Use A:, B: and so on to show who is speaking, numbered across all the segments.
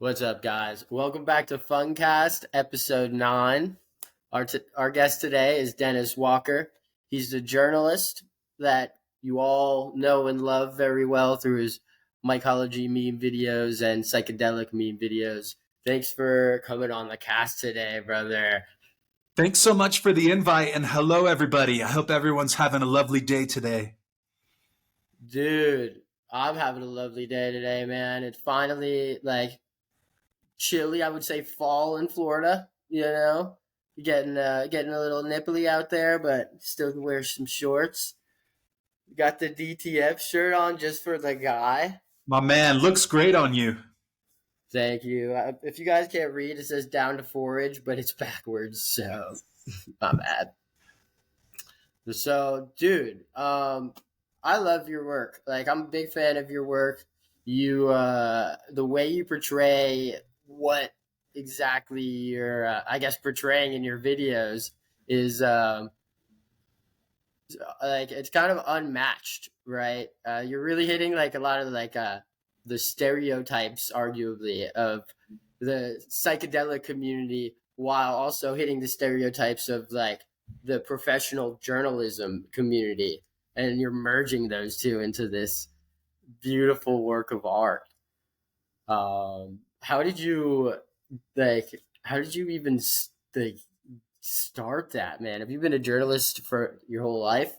A: What's up, guys? Welcome back to Funcast, episode 9. Our guest today is Dennis Walker. He's the journalist that you all know and love very well through his mycology meme videos and psychedelic meme videos. Thanks for coming on the cast today, brother.
B: Thanks so much for the invite, and hello, everybody. I hope everyone's having a lovely day today.
A: Dude, I'm having a lovely day today, man. It's finally chilly, I would say fall in Florida, getting a little nipply out there, but still can wear some shorts. Got the DTF shirt on just for the guy.
B: My man, looks great on you.
A: Thank you. If you guys can't read, it says down to forage, but it's backwards, so my bad. So, dude, I love your work. Like, I'm a big fan of your work. You, the way you portray what exactly you're, portraying in your videos is, it's kind of unmatched, right? You're really hitting like a lot of the stereotypes, arguably, of the psychedelic community, while also hitting the stereotypes of like the professional journalism community, and you're merging those two into this beautiful work of art. How did you How did you even start that, man? Have you been a journalist for your whole life?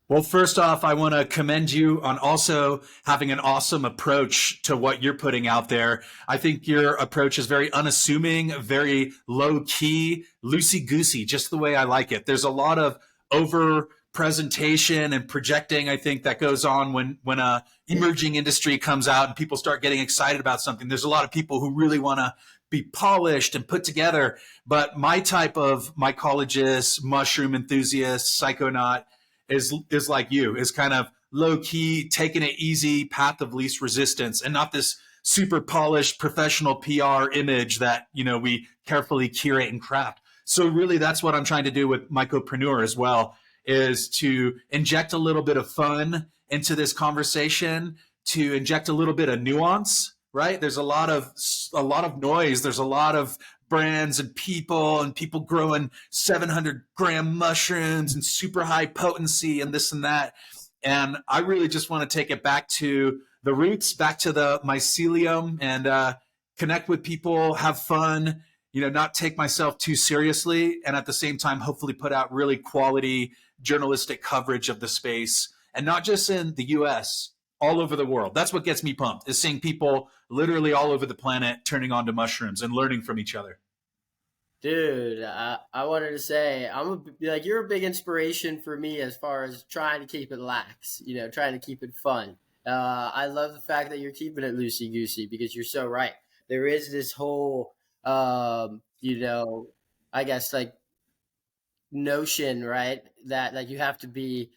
B: Well, first off, I want to commend you on also having an awesome approach to what you're putting out there. I think your approach is very unassuming, very low key, loosey goosey, just the way I like it. There's a lot of over presentation and projecting, I think, that goes on when a emerging industry comes out and people start getting excited about something. There's a lot of people who really want to be polished and put together. But my type of mycologist, mushroom enthusiast, psychonaut is like you, is kind of low key, taking it easy, path of least resistance, and not this super polished professional PR image that, we carefully curate and craft. So really that's what I'm trying to do with Mycopreneur as well, is to inject a little bit of fun into this conversation, to inject a little bit of nuance, right? There's a lot of noise. There's a lot of brands and people growing 700-gram mushrooms and super high potency and this and that. And I really just want to take it back to the roots, back to the mycelium, and connect with people, have fun, not take myself too seriously, and at the same time, hopefully put out really quality journalistic coverage of the space, and not just in the US, all over the world. That's what gets me pumped, is seeing people literally all over the planet turning on to mushrooms and learning from each other.
A: Dude, I wanted to say you're a big inspiration for me as far as trying to keep it lax, trying to keep it fun. I love the fact that you're keeping it loosey goosey, because you're so right. There is this whole, I guess like notion, right, that like you have to be,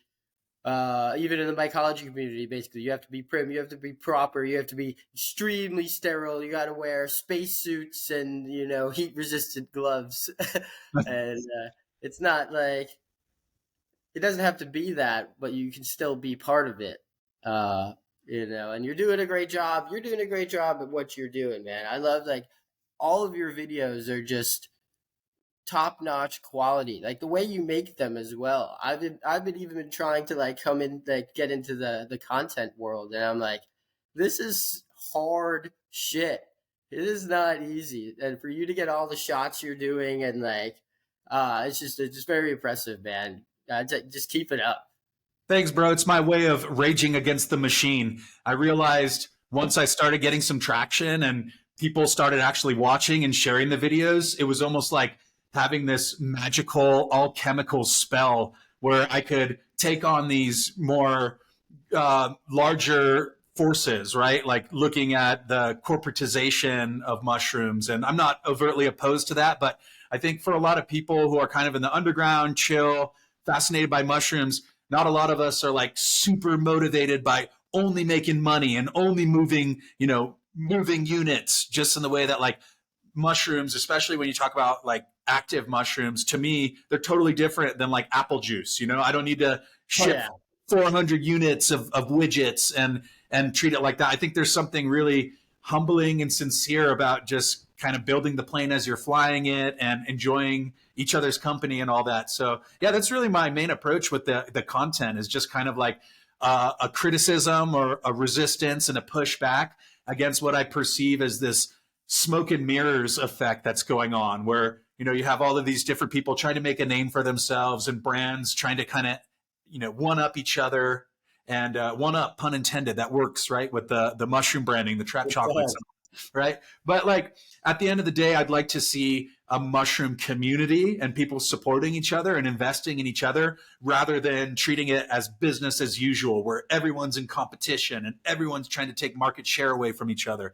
A: even in the mycology community, basically, you have to be prim, you have to be proper, you have to be extremely sterile, you got to wear spacesuits and, heat resistant gloves. And it's not like, it doesn't have to be that, but you can still be part of it. And you're doing a great job. You're doing a great job at what you're doing, man. I love like all of your videos are just top-notch quality, like the way you make them as well. I've been even trying to like come in, like get into the content world, and I'm like, this is hard shit. It is not easy, and for you to get all the shots you're doing, and like it's just very impressive, man. Just keep it up.
B: Thanks, bro. It's my way of raging against the machine. I realized once I started getting some traction and people started actually watching and sharing the videos, it was almost like having this magical alchemical spell where I could take on these more larger forces, right? Like looking at the corporatization of mushrooms. And I'm not overtly opposed to that, but I think for a lot of people who are kind of in the underground, chill, fascinated by mushrooms, not a lot of us are like super motivated by only making money and only moving units, just in the way that like mushrooms, especially when you talk about like active mushrooms, to me, they're totally different than like apple juice. I don't need to ship 400 units of widgets and treat it like that. I think there's something really humbling and sincere about just kind of building the plane as you're flying it and enjoying each other's company and all that. So yeah, that's really my main approach with the content, is just kind of like a criticism or a resistance and a pushback against what I perceive as this smoke and mirrors effect that's going on, where you have all of these different people trying to make a name for themselves and brands trying to kind of one up each other, and one up, pun intended, that works, right, with the mushroom branding, the trap chocolates, right? But like at the end of the day, I'd like to see a mushroom community and people supporting each other and investing in each other, rather than treating it as business as usual, where everyone's in competition and everyone's trying to take market share away from each other.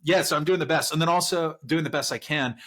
B: Yeah, so I'm doing the best, and then also doing the best I can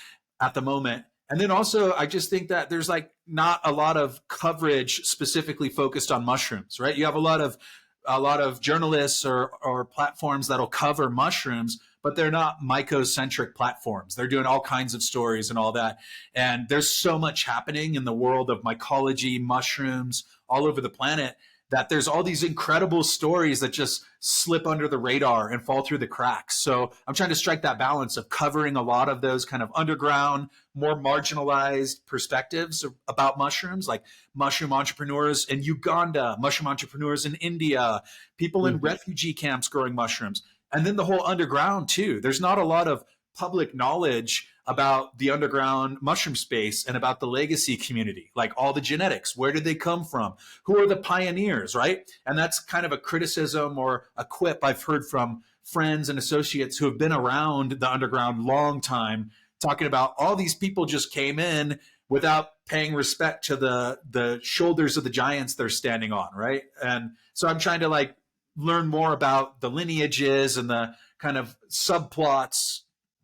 B: at the moment. And then also, I just think that there's like not a lot of coverage specifically focused on mushrooms, right? You have a lot of journalists or platforms that'll cover mushrooms, but they're not mycocentric platforms. They're doing all kinds of stories and all that. And there's so much happening in the world of mycology, mushrooms, all over the planet, that there's all these incredible stories that just slip under the radar and fall through the cracks. So I'm trying to strike that balance of covering a lot of those kind of underground, more marginalized perspectives about mushrooms, like mushroom entrepreneurs in Uganda, mushroom entrepreneurs in India, people in refugee camps growing mushrooms, and then the whole underground too. There's not a lot of public knowledge about the underground mushroom space and about the legacy community, like all the genetics. Where did they come from? Who are the pioneers, right? And that's kind of a criticism or a quip I've heard from friends and associates who have been around the underground long time, talking about all these people just came in without paying respect to the shoulders of the giants they're standing on, right? And so I'm trying to like learn more about the lineages and the kind of subplots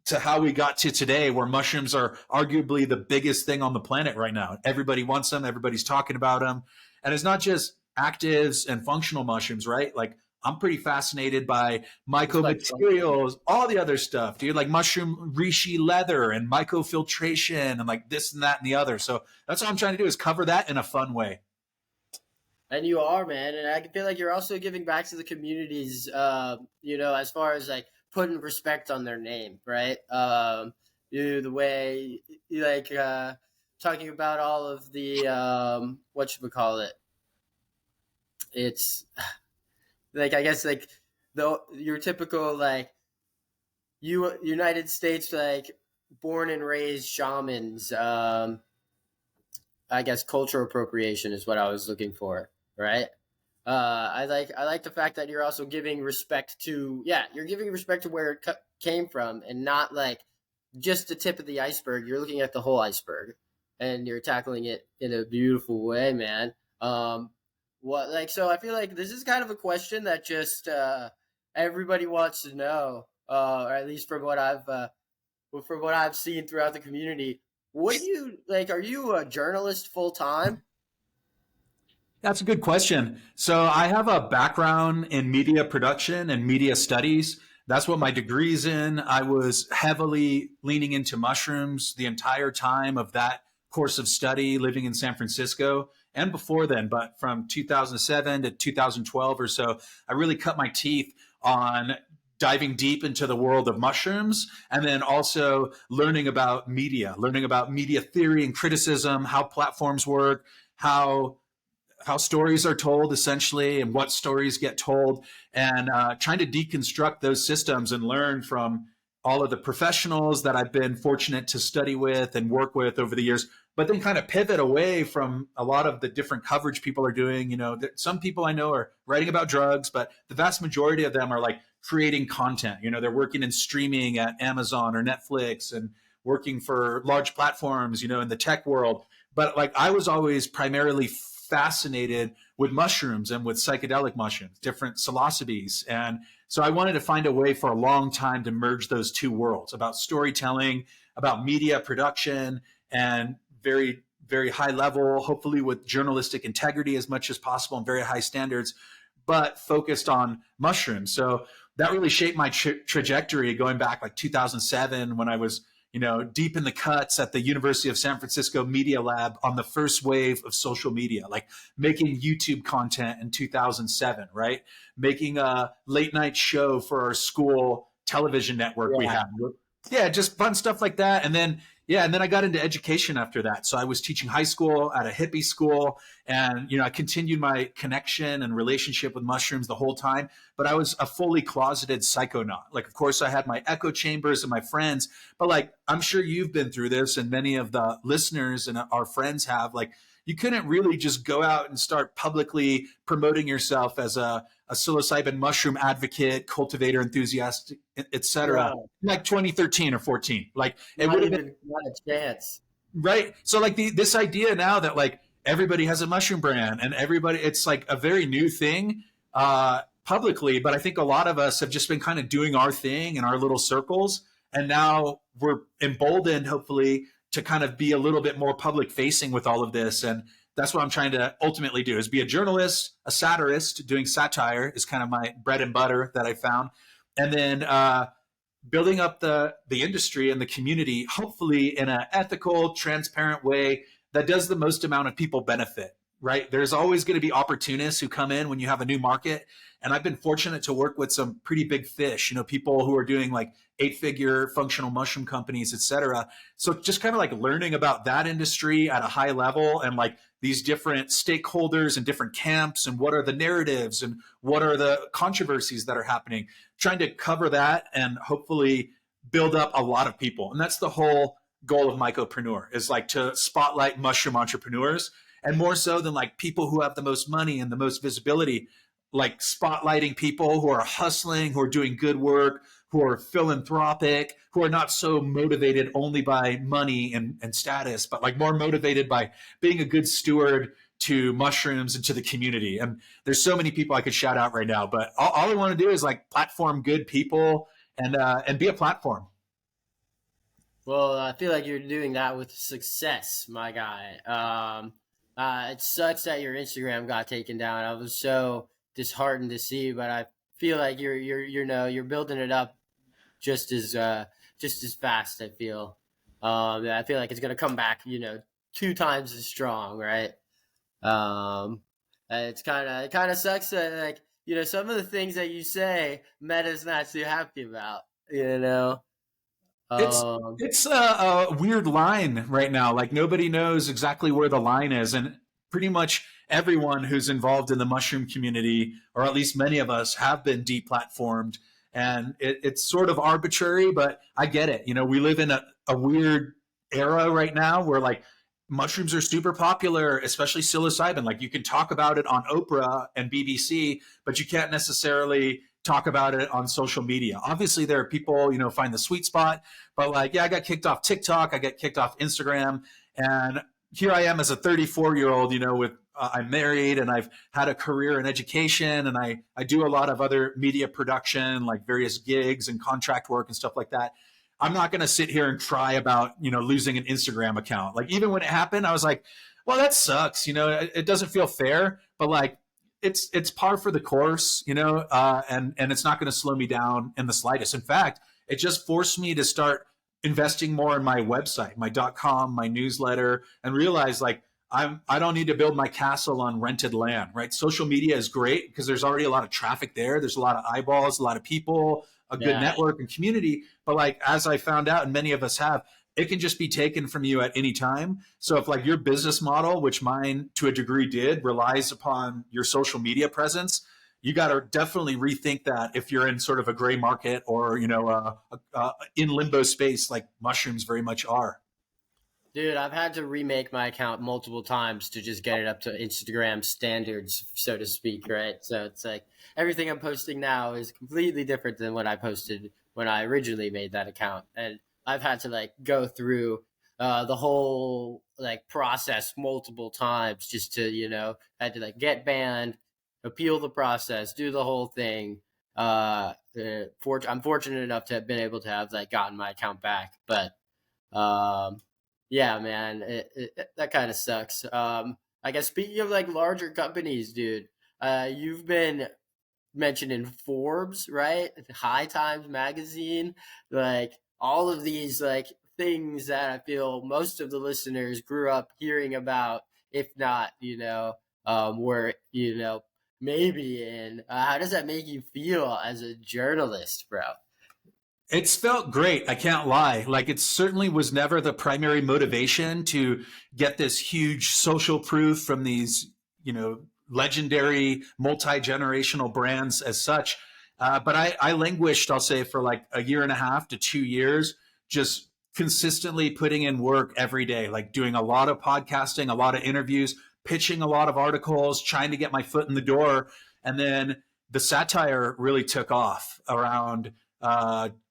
B: to how we got to today, where mushrooms are arguably the biggest thing on the planet right now. Everybody wants them. Everybody's talking about them. And it's not just actives and functional mushrooms, right? Like I'm pretty fascinated by mycomaterials, all the other stuff, dude, like mushroom reishi leather and mycofiltration and like this and that and the other. So that's what I'm trying to do, is cover that in a fun way.
A: And you are, man. And I feel like you're also giving back to the communities, as far as like putting respect on their name, right? The way, like, talking about all of the, whatchamacallit. It's like, I guess, like, your typical, like, United States, like, born and raised shamans, I guess cultural appropriation is what I was looking for, right? I like the fact that you're also giving respect to, you're giving respect to where it came from, and not like just the tip of the iceberg. You're looking at the whole iceberg, and you're tackling it in a beautiful way, man. So I feel like this is kind of a question that just everybody wants to know, or at least from what I've seen throughout the community. What do you like? Are you a journalist full time?
B: That's a good question. So I have a background in media production and media studies. That's what my degree's in. I was heavily leaning into mushrooms the entire time of that course of study, living in San Francisco, and before then. But from 2007 to 2012 or so, I really cut my teeth on diving deep into the world of mushrooms, and then also learning about media theory and criticism, how platforms work, how stories are told, essentially, and what stories get told, and trying to deconstruct those systems and learn from all of the professionals that I've been fortunate to study with and work with over the years, but then kind of pivot away from a lot of the different coverage people are doing. Some people I know are writing about drugs, but the vast majority of them are like creating content. They're working in streaming at Amazon or Netflix and working for large platforms, in the tech world. But like I was always primarily fascinated with mushrooms and with psychedelic mushrooms, different psilocybes. And so I wanted to find a way for a long time to merge those two worlds, about storytelling, about media production, and very, very high level, hopefully with journalistic integrity as much as possible and very high standards, but focused on mushrooms. So that really shaped my trajectory going back like 2007, when I was deep in the cuts at the University of San Francisco Media Lab on the first wave of social media, like making YouTube content in 2007, right? Making a late night show for our school television network we
A: Yeah.
B: had. Yeah, just fun stuff like that. And then, yeah, and then I got into education after that. So I was teaching high school at a hippie school, and I continued my connection and relationship with mushrooms the whole time. But I was a fully closeted psychonaut. Like, of course, I had my echo chambers and my friends, but like, I'm sure you've been through this, and many of the listeners and our friends have. Like, you couldn't really just go out and start publicly promoting yourself as a psilocybin mushroom advocate, cultivator, enthusiast, etc.
A: No,
B: Like 2013 or 14. Like, it
A: not
B: would have been
A: even not a chance.
B: right. So like this idea now that like everybody has a mushroom brand and everybody, it's like a very new thing publicly, but I think a lot of us have just been kind of doing our thing in our little circles, and now we're emboldened, hopefully, to kind of be a little bit more public facing with all of this. And that's what I'm trying to ultimately do, is be a journalist, a satirist. Doing satire is kind of my bread and butter that I found. And then building up the industry and the community, hopefully in an ethical, transparent way that does the most amount of people benefit. Right? There's always going to be opportunists who come in when you have a new market, and I've been fortunate to work with some pretty big fish. People who are doing like 8-figure functional mushroom companies, etc. So just kind of like learning about that industry at a high level, and like these different stakeholders and different camps, and what are the narratives and what are the controversies that are happening, trying to cover that and hopefully build up a lot of people. And that's the whole goal of Mycopreneur, is like to spotlight mushroom entrepreneurs, and more so than like people who have the most money and the most visibility, like spotlighting people who are hustling, who are doing good work, who are philanthropic, who are not so motivated only by money and status, but like more motivated by being a good steward to mushrooms and to the community. And there's so many people I could shout out right now, but all I want to do is like platform good people and be a platform.
A: Well, I feel like you're doing that with success, my guy. It sucks that your Instagram got taken down. I was so disheartened to see, but I feel like you're building it up just as fast. I feel like it's gonna come back, 2 times as strong, right? Um, it kind of sucks that, like, some of the things that you say, Meta's not too happy about. You know,
B: It's
A: um,
B: it's a weird line right now. Like, nobody knows exactly where the line is, and pretty much everyone who's involved in the mushroom community, or at least many of us, have been deplatformed, and it's sort of arbitrary. But I get it. We live in a weird era right now where like mushrooms are super popular, especially psilocybin. Like, you can talk about it on Oprah and BBC, but you can't necessarily talk about it on social media. Obviously, there are people, find the sweet spot, but like, yeah, I got kicked off TikTok, I got kicked off Instagram, and here I am as a 34-year-old, with I'm married and I've had a career in education, and I do a lot of other media production, like various gigs and contract work and stuff like that. I'm not going to sit here and cry about, losing an Instagram account. Like, even when it happened, I was like, well, that sucks. It doesn't feel fair, but like, it's par for the course, and it's not going to slow me down in the slightest. In fact, it just forced me to start investing more in my website, my .com, my newsletter, and realize like I don't need to build my castle on rented land, right? Social media is great because there's already a lot of traffic there. There's a lot of eyeballs, a lot of people, a good
A: yeah.
B: network and community. But like, as I found out, and many of us have, it can just be taken from you at any time. So if like your business model, which mine to a degree did, relies upon your social media presence, you got to definitely rethink that if you're in sort of a gray market, or in limbo space like mushrooms very much are.
A: Dude, I've had to remake my account multiple times to just get it up to Instagram standards, so to speak, right? So it's like everything I'm posting now is completely different than what I posted when I originally made that account. And I've had to like go through the whole like process multiple times just to, had to like get banned, appeal the process, do the whole thing. I'm fortunate enough to have been able to have like gotten my account back, but um, yeah, man, that kind of sucks. I guess speaking of like larger companies, dude, you've been mentioned in Forbes, right? High Times magazine, like all of these like things that I feel most of the listeners grew up hearing about, if not, were maybe in. How does that make you feel as a journalist, bro?
B: It's felt great. I can't lie. Like it certainly was never the primary motivation to get this huge social proof from these, legendary multi-generational brands as such. But I languished, I'll say, for like a year and a half to 2 years, just consistently putting in work every day, like doing a lot of podcasting, a lot of interviews, pitching a lot of articles, trying to get my foot in the door. And then the satire really took off around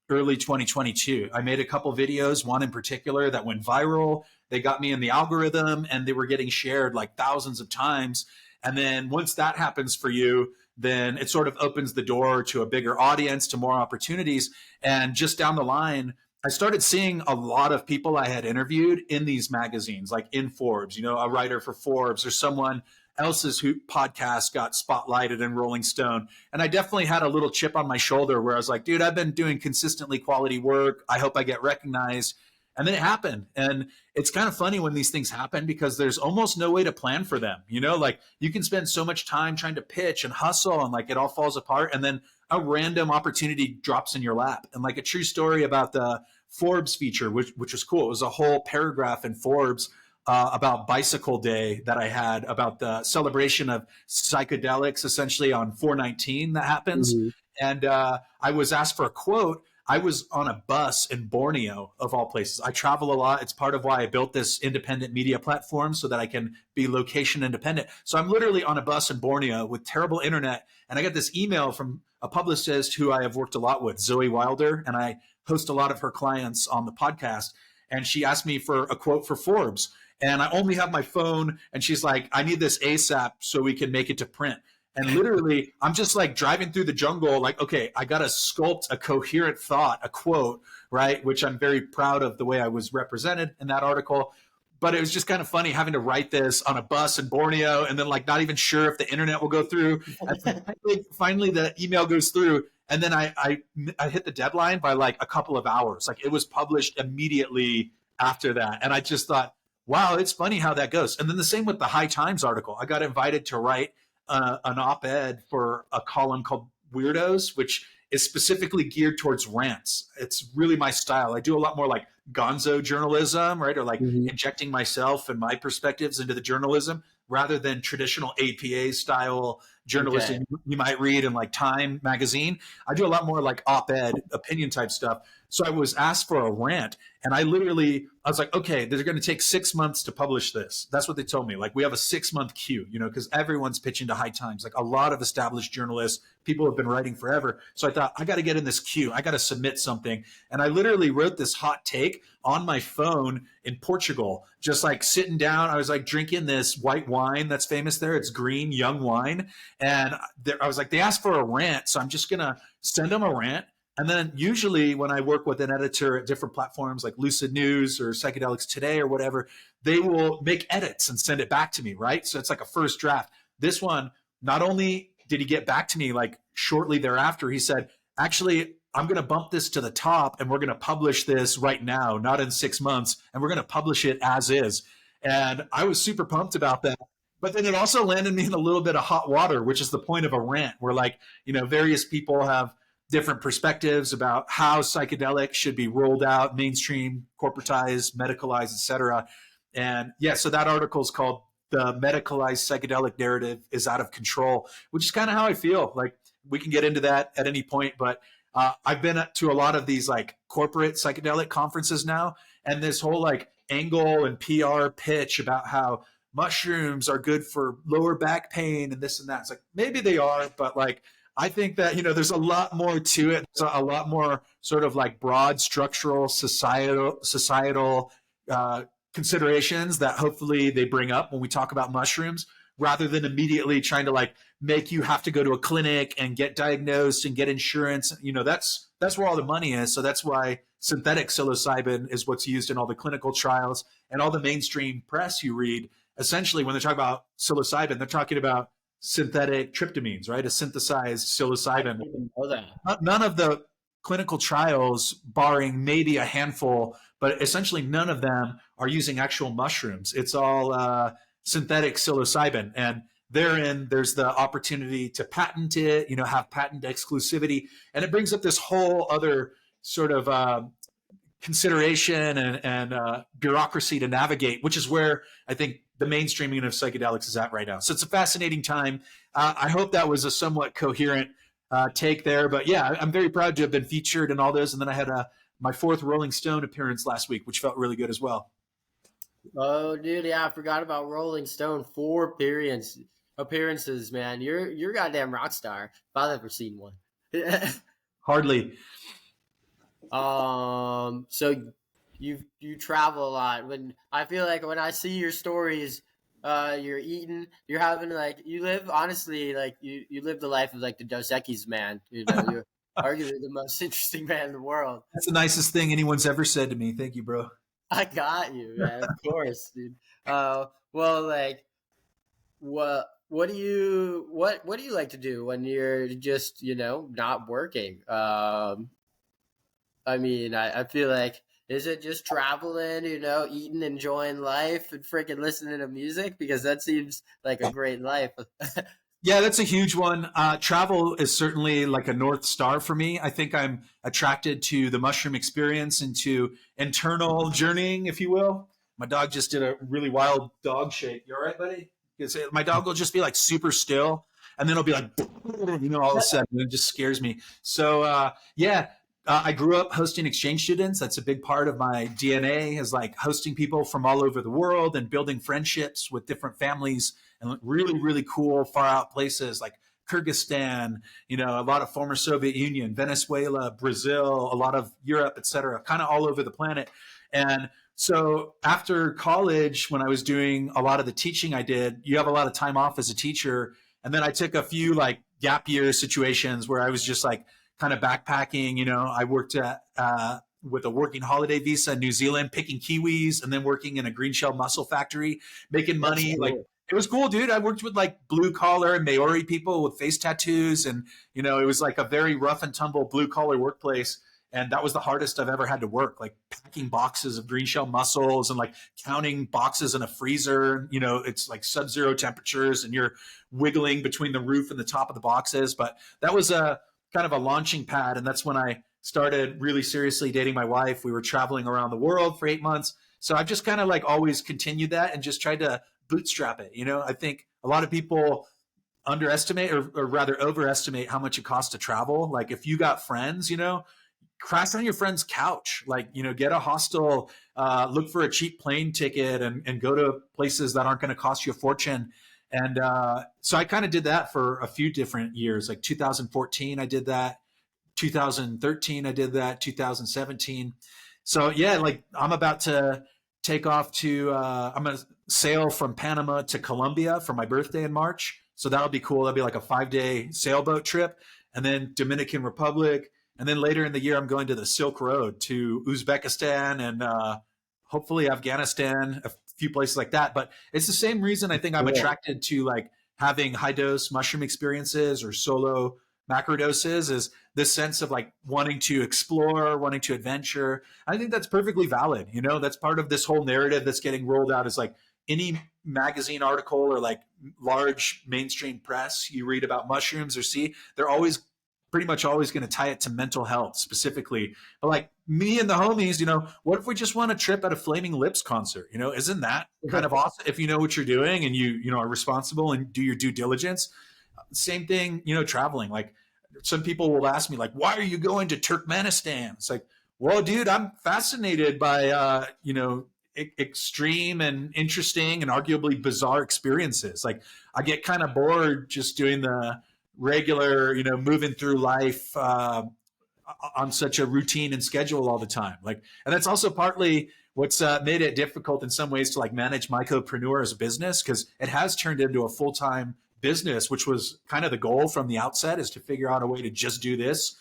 B: early 2022. I made a couple videos, one in particular that went viral. They got me in the algorithm and they were getting shared like thousands of times. And then once that happens for you, then it sort of opens the door to a bigger audience, to more opportunities. And just down the line, I started seeing a lot of people I had interviewed in these magazines, like in Forbes, a writer for Forbes or someone else's podcast got spotlighted in Rolling Stone. And I definitely had a little chip on my shoulder where I was like, dude, I've been doing consistently quality work. I hope I get recognized. And then it happened. And it's kind of funny when these things happen because there's almost no way to plan for them. Like you can spend so much time trying to pitch and hustle and like it all falls apart. And then a random opportunity drops in your lap. And like a true story about the Forbes feature, which was cool. It was a whole paragraph in Forbes about Bicycle Day that I had about the celebration of psychedelics, essentially on 4/19 that happens.
A: Mm-hmm.
B: And I was asked for a quote. I was on a bus in Borneo, of all places. I travel a lot. It's part of why I built this independent media platform so that I can be location independent. So I'm literally on a bus in Borneo with terrible internet. And I got this email from a publicist who I have worked a lot with, Zoe Wilder, and I host a lot of her clients on the podcast. And she asked me for a quote for Forbes. And I only have my phone. And she's like, I need this ASAP so we can make it to print. And literally, I'm just like driving through the jungle, like, okay, I got to sculpt a coherent thought, a quote, right? Which I'm very proud of the way I was represented in that article. But it was just kind of funny having to write this on a bus in Borneo and then like not even sure if the internet will go through. Finally, the email goes through. And then I hit the deadline by like a couple of hours. Like it was published immediately after that. And I just thought, wow, it's funny how that goes. And then the same with the High Times article. I got invited to write an op-ed for a column called Weirdos, which is specifically geared towards rants. It's really my style. I do a lot more like gonzo journalism, right? Or like injecting myself and my perspectives into the journalism rather than traditional APA style journalism you might read in like Time magazine. I do a lot more like op-ed opinion type stuff. So I was asked for a rant and I was like, okay, they're going to take 6 months to publish this. That's what they told me. Like we have a 6-month queue, because everyone's pitching to High Times. Like a lot of established journalists, people have been writing forever. So I thought I got to get in this queue. I got to submit something. And I literally wrote this hot take on my phone in Portugal, just like sitting down. I was like drinking this white wine that's famous there. It's green, young wine. And I was like, they asked for a rant. So I'm just going to send them a rant. And then usually when I work with an editor at different platforms like Lucid News or Psychedelics Today or whatever, they will make edits and send it back to me, right? So it's like a first draft. This one, not only did he get back to me like shortly thereafter, he said, actually, I'm going to bump this to the top and we're going to publish this right now, not in 6 months. And we're going to publish it as is. And I was super pumped about that. But then it also landed me in a little bit of hot water, which is the point of a rant where like, various people have different perspectives about how psychedelics should be rolled out, mainstream, corporatized, medicalized, et cetera. And yeah, so that article is called The Medicalized Psychedelic Narrative is Out of Control, which is kind of how I feel. Like we can get into that at any point, but I've been to a lot of these like corporate psychedelic conferences now, and this whole like angle and PR pitch about how mushrooms are good for lower back pain and this and that. It's like, maybe they are, but like, I think that, there's a lot more to it. There's a lot more sort of like broad structural societal considerations that hopefully they bring up when we talk about mushrooms, rather than immediately trying to like make you have to go to a clinic and get diagnosed and get insurance. That's where all the money is. So that's why synthetic psilocybin is what's used in all the clinical trials and all the mainstream press you read. Essentially, when they're talking about psilocybin, they're talking about synthetic tryptamines, right? A synthesized psilocybin.
A: I didn't know that.
B: None of the clinical trials, barring maybe a handful, but essentially none of them are using actual mushrooms. It's all synthetic psilocybin. And therein, there's the opportunity to patent it, have patent exclusivity. And it brings up this whole other sort of consideration and bureaucracy to navigate, which is where I think the mainstreaming of psychedelics is at right now. So it's a fascinating time. I hope that was a somewhat coherent take there, but yeah, I'm very proud to have been featured in all those. And then I had my 4th Rolling Stone appearance last week, which felt really good as well.
A: Oh, dude, yeah, I forgot about Rolling Stone. 4 appearances, man. You're a goddamn rock star. If I've ever seen one.
B: Hardly.
A: So you travel a lot. When I feel like when I see your stories, you're eating, you're having like you live honestly like you live the life of like the Dos Equis man. You know, you're arguably the most interesting man in the world.
B: That's the nicest thing anyone's ever said to me. Thank you, bro.
A: I got you, man. Of course, dude. Well, like, what do you like to do when you're just not working? I mean, I feel like is it just traveling, eating, enjoying life, and freaking listening to music because that seems like a great life.
B: Yeah, that's a huge one. Travel is certainly like a North Star for me. I think I'm attracted to the mushroom experience and to internal journeying, if you will. My dog just did a really wild dog shake. You all right, buddy? Because my dog will just be like super still, and then it'll be like, all of a sudden, it just scares me. So, yeah, I grew up hosting exchange students. That's a big part of my DNA is like hosting people from all over the world and building friendships with different families and really, really cool far out places like Kyrgyzstan, a lot of former Soviet Union, Venezuela, Brazil, a lot of Europe, et cetera, kind of all over the planet. And so after college, when I was doing a lot of the teaching I did, you have a lot of time off as a teacher. And then I took a few like gap year situations where I was just like kind of backpacking. I worked with a working holiday visa in New Zealand, picking kiwis and then working in a green shell mussel factory, making money. Cool. Like it was cool, dude. I worked with like blue collar and Maori people with face tattoos. And, it was like a very rough and tumble blue collar workplace. And that was the hardest I've ever had to work, like packing boxes of green shell mussels and like counting boxes in a freezer. It's like sub-zero temperatures and you're wiggling between the roof and the top of the boxes. But that was a kind of a launching pad. And that's when I started really seriously dating my wife. We were traveling around the world for 8 months. So I've just kind of like always continued that and just tried to bootstrap it. I think a lot of people underestimate or rather overestimate how much it costs to travel. Like if you got friends, crash on your friend's couch, like, get a hostel, look for a cheap plane ticket and go to places that aren't going to cost you a fortune. And so I kind of did that for a few different years, like 2014, I did that. 2013, I did that. 2017. So yeah, like I'm about to take off to, I'm going to sail from Panama to Colombia for my birthday in March. So that'll be cool. That'll be like a 5-day sailboat trip, and then Dominican Republic. And then later in the year, I'm going to the Silk Road to Uzbekistan and hopefully Afghanistan, a few places like that. But it's the same reason I think I'm attracted to like having high dose mushroom experiences or solo macrodoses is this sense of like wanting to explore, wanting to adventure. I think that's perfectly valid. That's part of this whole narrative that's getting rolled out is like any magazine article or like large mainstream press you read about mushrooms or see, they're pretty much always going to tie it to mental health specifically. But like me and the homies, what if we just want a trip at a Flaming Lips concert? Isn't that kind of awesome if you know what you're doing and you are responsible and do your due diligence? Same thing, traveling. Like some people will ask me like, why are you going to Turkmenistan? It's like, well, dude, I'm fascinated by, extreme and interesting and arguably bizarre experiences. Like I get kind of bored just doing the regular, moving through life on such a routine and schedule all the time. Like, and that's also partly what's made it difficult in some ways to like manage Mycopreneur as a business, because it has turned into a full-time business, which was kind of the goal from the outset, is to figure out a way to just do this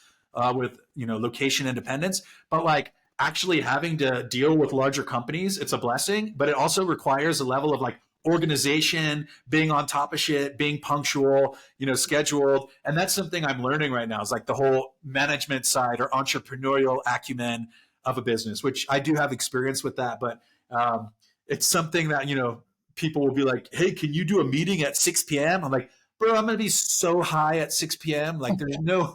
B: with, location independence. But like actually having to deal with larger companies, it's a blessing, but it also requires a level of like organization, being on top of shit, being punctual, scheduled. And that's something I'm learning right now is like the whole management side or entrepreneurial acumen of a business, which I do have experience with that. But it's something that, people will be like, hey, can you do a meeting at 6 p.m.? I'm like, bro, I'm gonna be so high at 6 p.m. Like there's no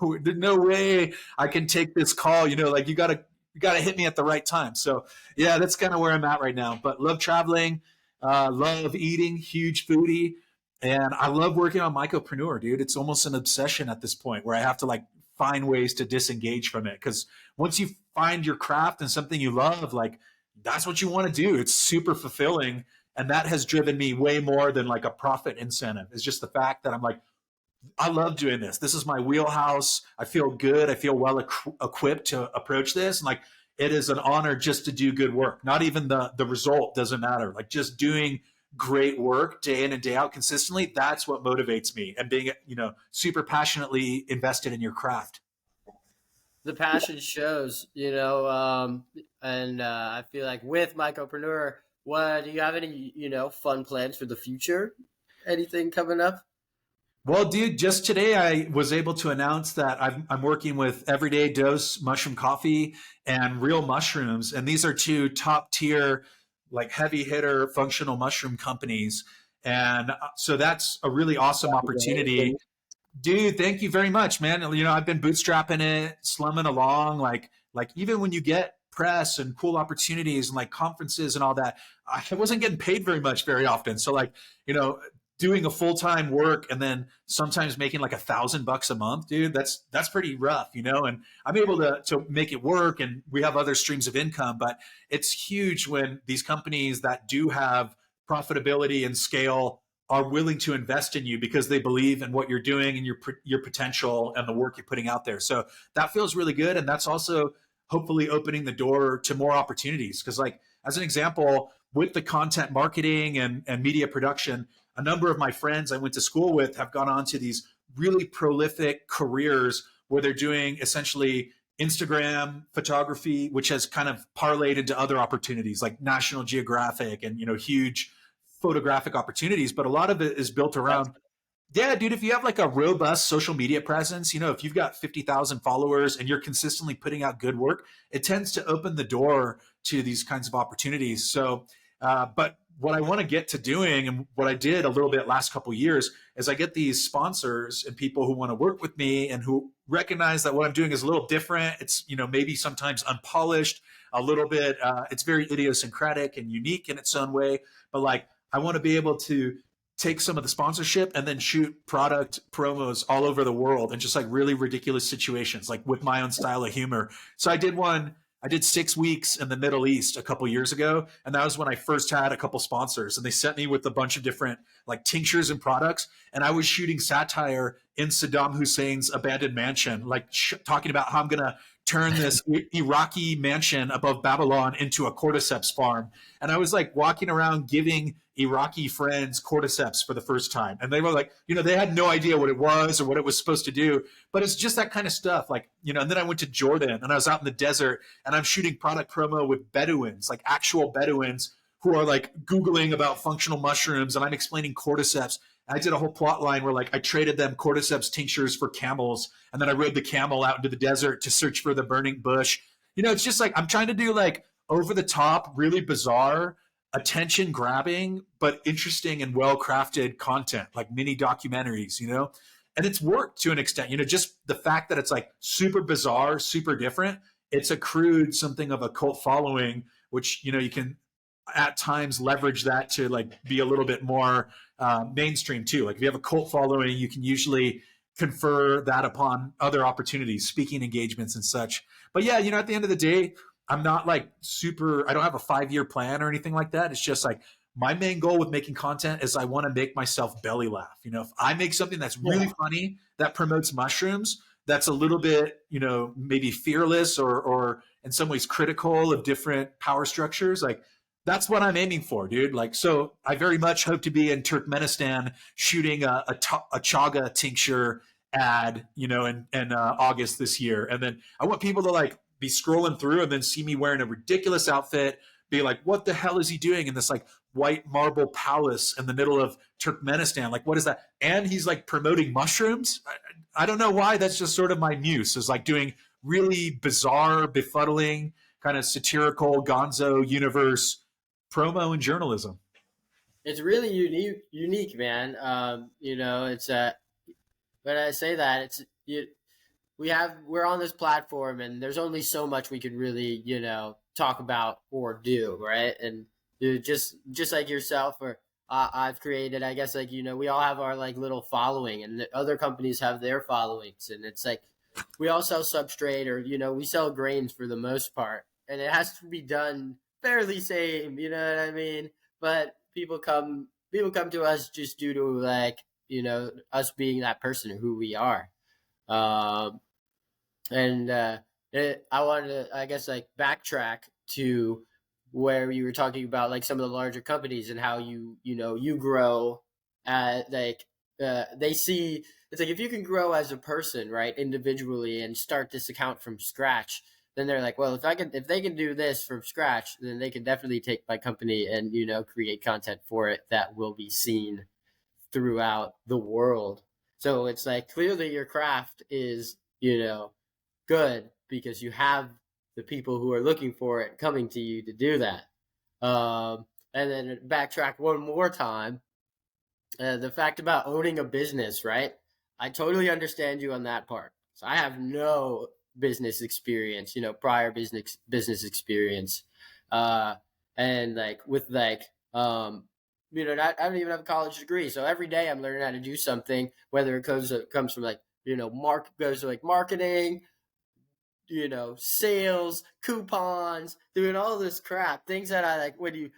B: way I can take this call. Like you gotta hit me at the right time. So yeah, that's kind of where I'm at right now. But love traveling, love eating, huge foodie. And I love working on Mycopreneur, dude. It's almost an obsession at this point where I have to like find ways to disengage from it. Cause once you find your craft and something you love, like that's what you want to do. It's super fulfilling. And that has driven me way more than like a profit incentive. It's just the fact that I'm like, I love doing this. This is my wheelhouse. I feel good. I feel well equipped to approach this. And like, it is an honor just to do good work. Not even the result doesn't matter. Like just doing great work day in and day out consistently. That's what motivates me, and being, super passionately invested in your craft.
A: The passion shows, and I feel like with Mycopreneur, what do you have any, fun plans for the future? Anything coming up?
B: Well, dude, just today I was able to announce that I'm working with Everyday Dose Mushroom Coffee and Real Mushrooms. And these are two top tier, like heavy hitter functional mushroom companies. And so that's a really awesome opportunity. Dude, thank you very much, man. I've been bootstrapping it, slumming along. Like even when you get press and cool opportunities and like conferences and all that, I wasn't getting paid very much very often. So like, doing a full-time work and then sometimes making like $1,000 a month, dude, that's pretty rough, and I'm able to make it work, and we have other streams of income. But it's huge when these companies that do have profitability and scale are willing to invest in you because they believe in what you're doing and your potential and the work you're putting out there. So that feels really good. And that's also hopefully opening the door to more opportunities. Because like, as an example, with the content marketing and media production, a number of my friends I went to school with have gone on to these really prolific careers where they're doing essentially Instagram photography, which has kind of parlayed into other opportunities like National Geographic and, huge photographic opportunities. But a lot of it is built
A: That's
B: around, yeah, dude, if you have like a robust social media presence, if you've got 50,000 followers and you're consistently putting out good work, it tends to open the door to these kinds of opportunities. So, but what I want to get to doing, and what I did a little bit last couple of years, is I get these sponsors and people who want to work with me and who recognize that what I'm doing is a little different. It's, maybe sometimes unpolished, a little bit, it's very idiosyncratic and unique in its own way. But like, I want to be able to take some of the sponsorship and then shoot product promos all over the world and just like really ridiculous situations, like with my own style of humor. So I did 6 weeks in the Middle East a couple years ago. And that was when I first had a couple sponsors, and they sent me with a bunch of different like tinctures and products. And I was shooting satire in Saddam Hussein's abandoned mansion, like talking about how I'm going to turn this Iraqi mansion above Babylon into a cordyceps farm. And I was like walking around giving Iraqi friends cordyceps for the first time. And they were like, they had no idea what it was or what it was supposed to do. But it's just that kind of stuff. Like, and then I went to Jordan and I was out in the desert and I'm shooting product promo with Bedouins, like actual Bedouins who are like Googling about functional mushrooms. And I'm explaining cordyceps. I did a whole plot line where like I traded them cordyceps tinctures for camels. And then I rode the camel out into the desert to search for the burning bush. It's just like, I'm trying to do like over the top, really bizarre, attention grabbing, but interesting and well-crafted content, like mini documentaries, and it's worked to an extent, just the fact that it's like super bizarre, super different. It's accrued something of a cult following, which, you can at times leverage that to like be a little bit more mainstream too. Like if you have a cult following, you can usually confer that upon other opportunities, speaking engagements and such. But yeah, at the end of the day, I'm not like I don't have a 5-year plan or anything like that. It's just like my main goal with making content is I want to make myself belly laugh. If I make something that's really funny, that promotes mushrooms, that's a little bit, maybe fearless or in some ways critical of different power structures, like that's what I'm aiming for, dude. Like, so I very much hope to be in Turkmenistan shooting a chaga tincture ad, in August this year. And then I want people to like be scrolling through and then see me wearing a ridiculous outfit, be like, what the hell is he doing in this like white marble palace in the middle of Turkmenistan? Like, what is that? And he's like promoting mushrooms. I don't know why. That's just sort of my muse, is like doing really bizarre, befuddling, kind of satirical gonzo universe promo and journalism.
A: It's really unique, man. It's when I say that, we're on this platform, and there's only so much we could really, talk about or do, right? And just like yourself, or I've created, I guess, like, we all have our like little following, and the other companies have their followings, and it's like we all sell substrate, or we sell grains for the most part, and it has to be done fairly same, you know what I mean? But people come to us just due to, like, us being that person who we are. um and I wanted to, I guess, like, backtrack to where you were talking about, like, some of the larger companies and how you grow at, like, they see, it's like, if you can grow as a person, right, individually, and start this account from scratch, then they're like, well, if they can do this from scratch, then they can definitely take my company and create content for it that will be seen throughout the world. So it's like, clearly your craft is, good, because you have the people who are looking for it coming to you to do that. And then backtrack one more time. The fact about owning a business, right? I totally understand you on that part. So I have no business experience, prior business experience, uh, and like with like I don't even have a college degree. So every day I'm learning how to do something, whether it comes from, like, goes to like marketing, sales, coupons, doing all this crap, things that I like, when you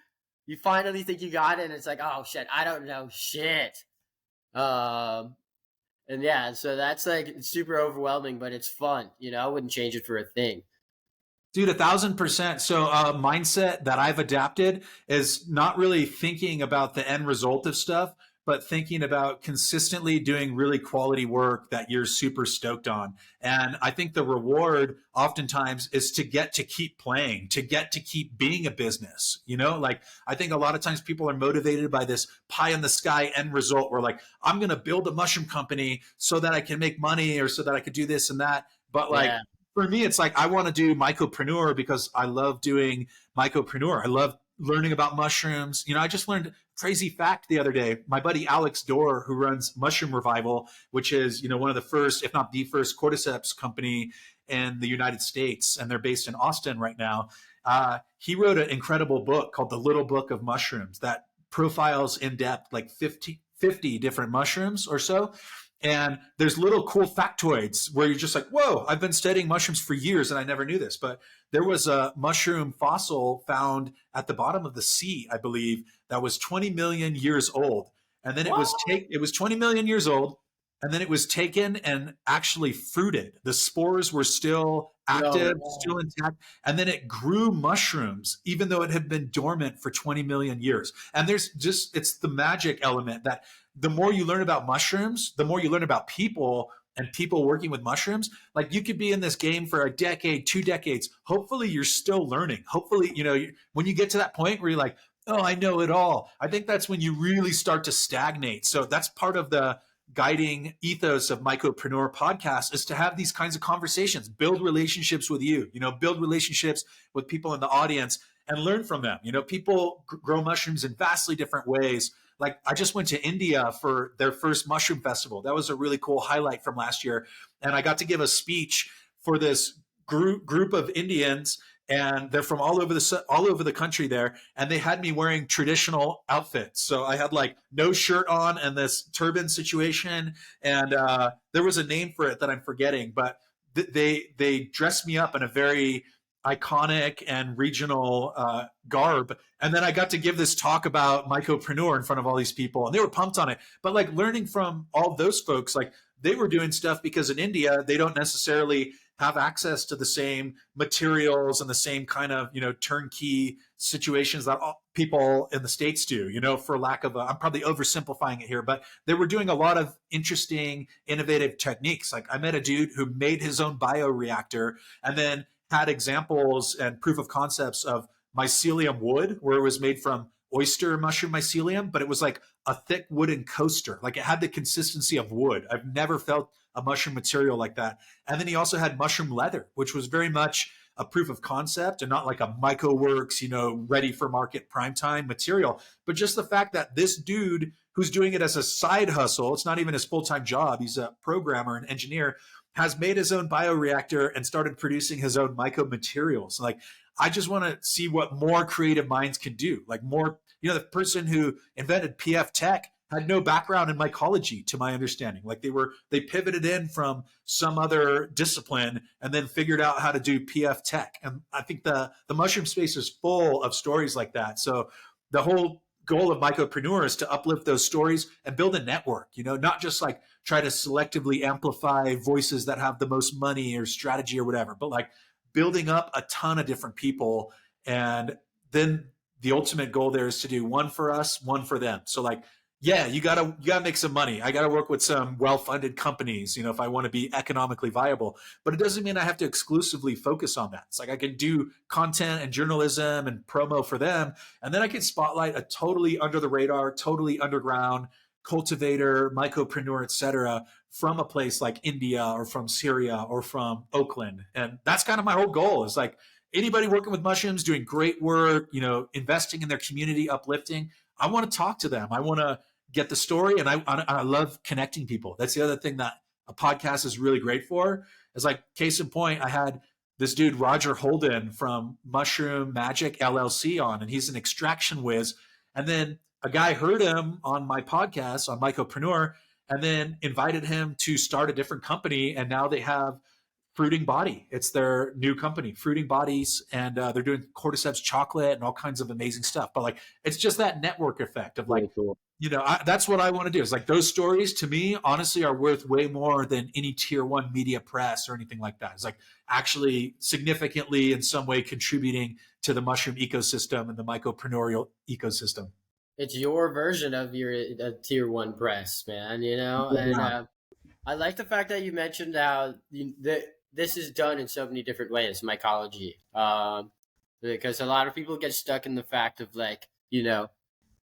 A: finally think you got it, and it's like, oh shit, I don't know shit. Um, and yeah, so that's like, it's super overwhelming, but it's fun. I wouldn't change it for a thing.
B: Dude, 1,000%. So, mindset that I've adapted is not really thinking about the end result of stuff, but thinking about consistently doing really quality work that you're super stoked on. And I think the reward oftentimes is to get to keep playing, to get to keep being a business. Like, I think a lot of times people are motivated by this pie in the sky end result where, like, I'm going to build a mushroom company so that I can make money, or so that I could do this and that. But, like,
A: Yeah.
B: for me, it's like I want to do Mycopreneur because I love doing Mycopreneur. I love learning about mushrooms. I just learned a crazy fact the other day. My buddy Alex Dorr, who runs Mushroom Revival, which is, one of the first, if not the first, cordyceps company in the United States, and they're based in Austin right now. He wrote an incredible book called The Little Book of Mushrooms that profiles in depth like 50 different mushrooms or so. And there's little cool factoids where you're just like, whoa, I've been studying mushrooms for years and I never knew this. But there was a mushroom fossil found at the bottom of the sea, I believe, that was 20 million years old. And then
A: What?
B: it was 20 million years old. And then it was taken and actually fruited. The spores were still
A: No
B: active,
A: way.
B: still intact. And then it grew mushrooms, even though it had been dormant for 20 million years. And it's the magic element that the more you learn about mushrooms, the more you learn about people and people working with mushrooms. Like, you could be in this game for a decade, 2 decades. Hopefully you're still learning. Hopefully, when you get to that point where you're like, oh, I know it all, I think that's when you really start to stagnate. So that's part of the guiding ethos of Mycopreneur podcast, is to have these kinds of conversations, build relationships with build relationships with people in the audience and learn from them. People grow mushrooms in vastly different ways. Like, I just went to India for their first mushroom festival. That was a really cool highlight from last year. And I got to give a speech for this group of Indians, and they're from all over the country there, and they had me wearing traditional outfits. So I had, like, no shirt on and this turban situation, and there was a name for it that I'm forgetting, but they dressed me up in a very iconic and regional garb. And then I got to give this talk about Mycopreneur in front of all these people, and they were pumped on it. But, like, learning from all those folks, like, they were doing stuff because in India they don't necessarily have access to the same materials and the same kind of turnkey situations that people in the States do. For lack of I'm probably oversimplifying it here, but they were doing a lot of interesting, innovative techniques. Like, I met a dude who made his own bioreactor and then had examples and proof of concepts of mycelium wood, where it was made from oyster mushroom mycelium, but it was like a thick wooden coaster. Like, it had the consistency of wood. I've never felt a mushroom material like that. And then he also had mushroom leather, which was very much a proof of concept and not like a MycoWorks, ready for market primetime material. But just the fact that this dude who's doing it as a side hustle, it's not even his full-time job, he's a programmer and engineer, has made his own bioreactor and started producing his own myco materials. Like, I just want to see what more creative minds can do. Like more, the person who invented PF Tech had no background in mycology, to my understanding. Like they pivoted in from some other discipline and then figured out how to do PF Tech. And I think the mushroom space is full of stories like that. So the whole goal of Mycopreneur is to uplift those stories and build a network, not just like try to selectively amplify voices that have the most money or strategy or whatever, but like building up a ton of different people. And then the ultimate goal there is to do one for us, one for them. So like, yeah, you gotta make some money. I gotta work with some well-funded companies, if I want to be economically viable. But it doesn't mean I have to exclusively focus on that. It's like I can do content and journalism and promo for them, and then I can spotlight a totally under the radar, totally underground cultivator, mycopreneur, etc., from a place like India or from Syria or from Oakland. And that's kind of my whole goal. Is like anybody working with mushrooms, doing great work, investing in their community, uplifting. I want to talk to them. I want to get the story, and I love connecting people. That's the other thing that a podcast is really great for. Is like, case in point, I had this dude Roger Holden from Mushroom Magic LLC on, and he's an extraction whiz. And then a guy heard him on my podcast on Mycopreneur, and then invited him to start a different company, and now they have Fruiting Body. It's their new company, Fruiting Bodies, and they're doing cordyceps chocolate and all kinds of amazing stuff. But like, it's just that network effect of like, really cool. That's what I want to do. Is like those stories to me, honestly, are worth way more than any tier one media press or anything like that. It's like actually significantly in some way contributing to the mushroom ecosystem and the mycopreneurial ecosystem.
A: It's your version of your tier one press, man, and I like the fact that you mentioned how this is done in so many different ways, mycology, because a lot of people get stuck in the fact of like,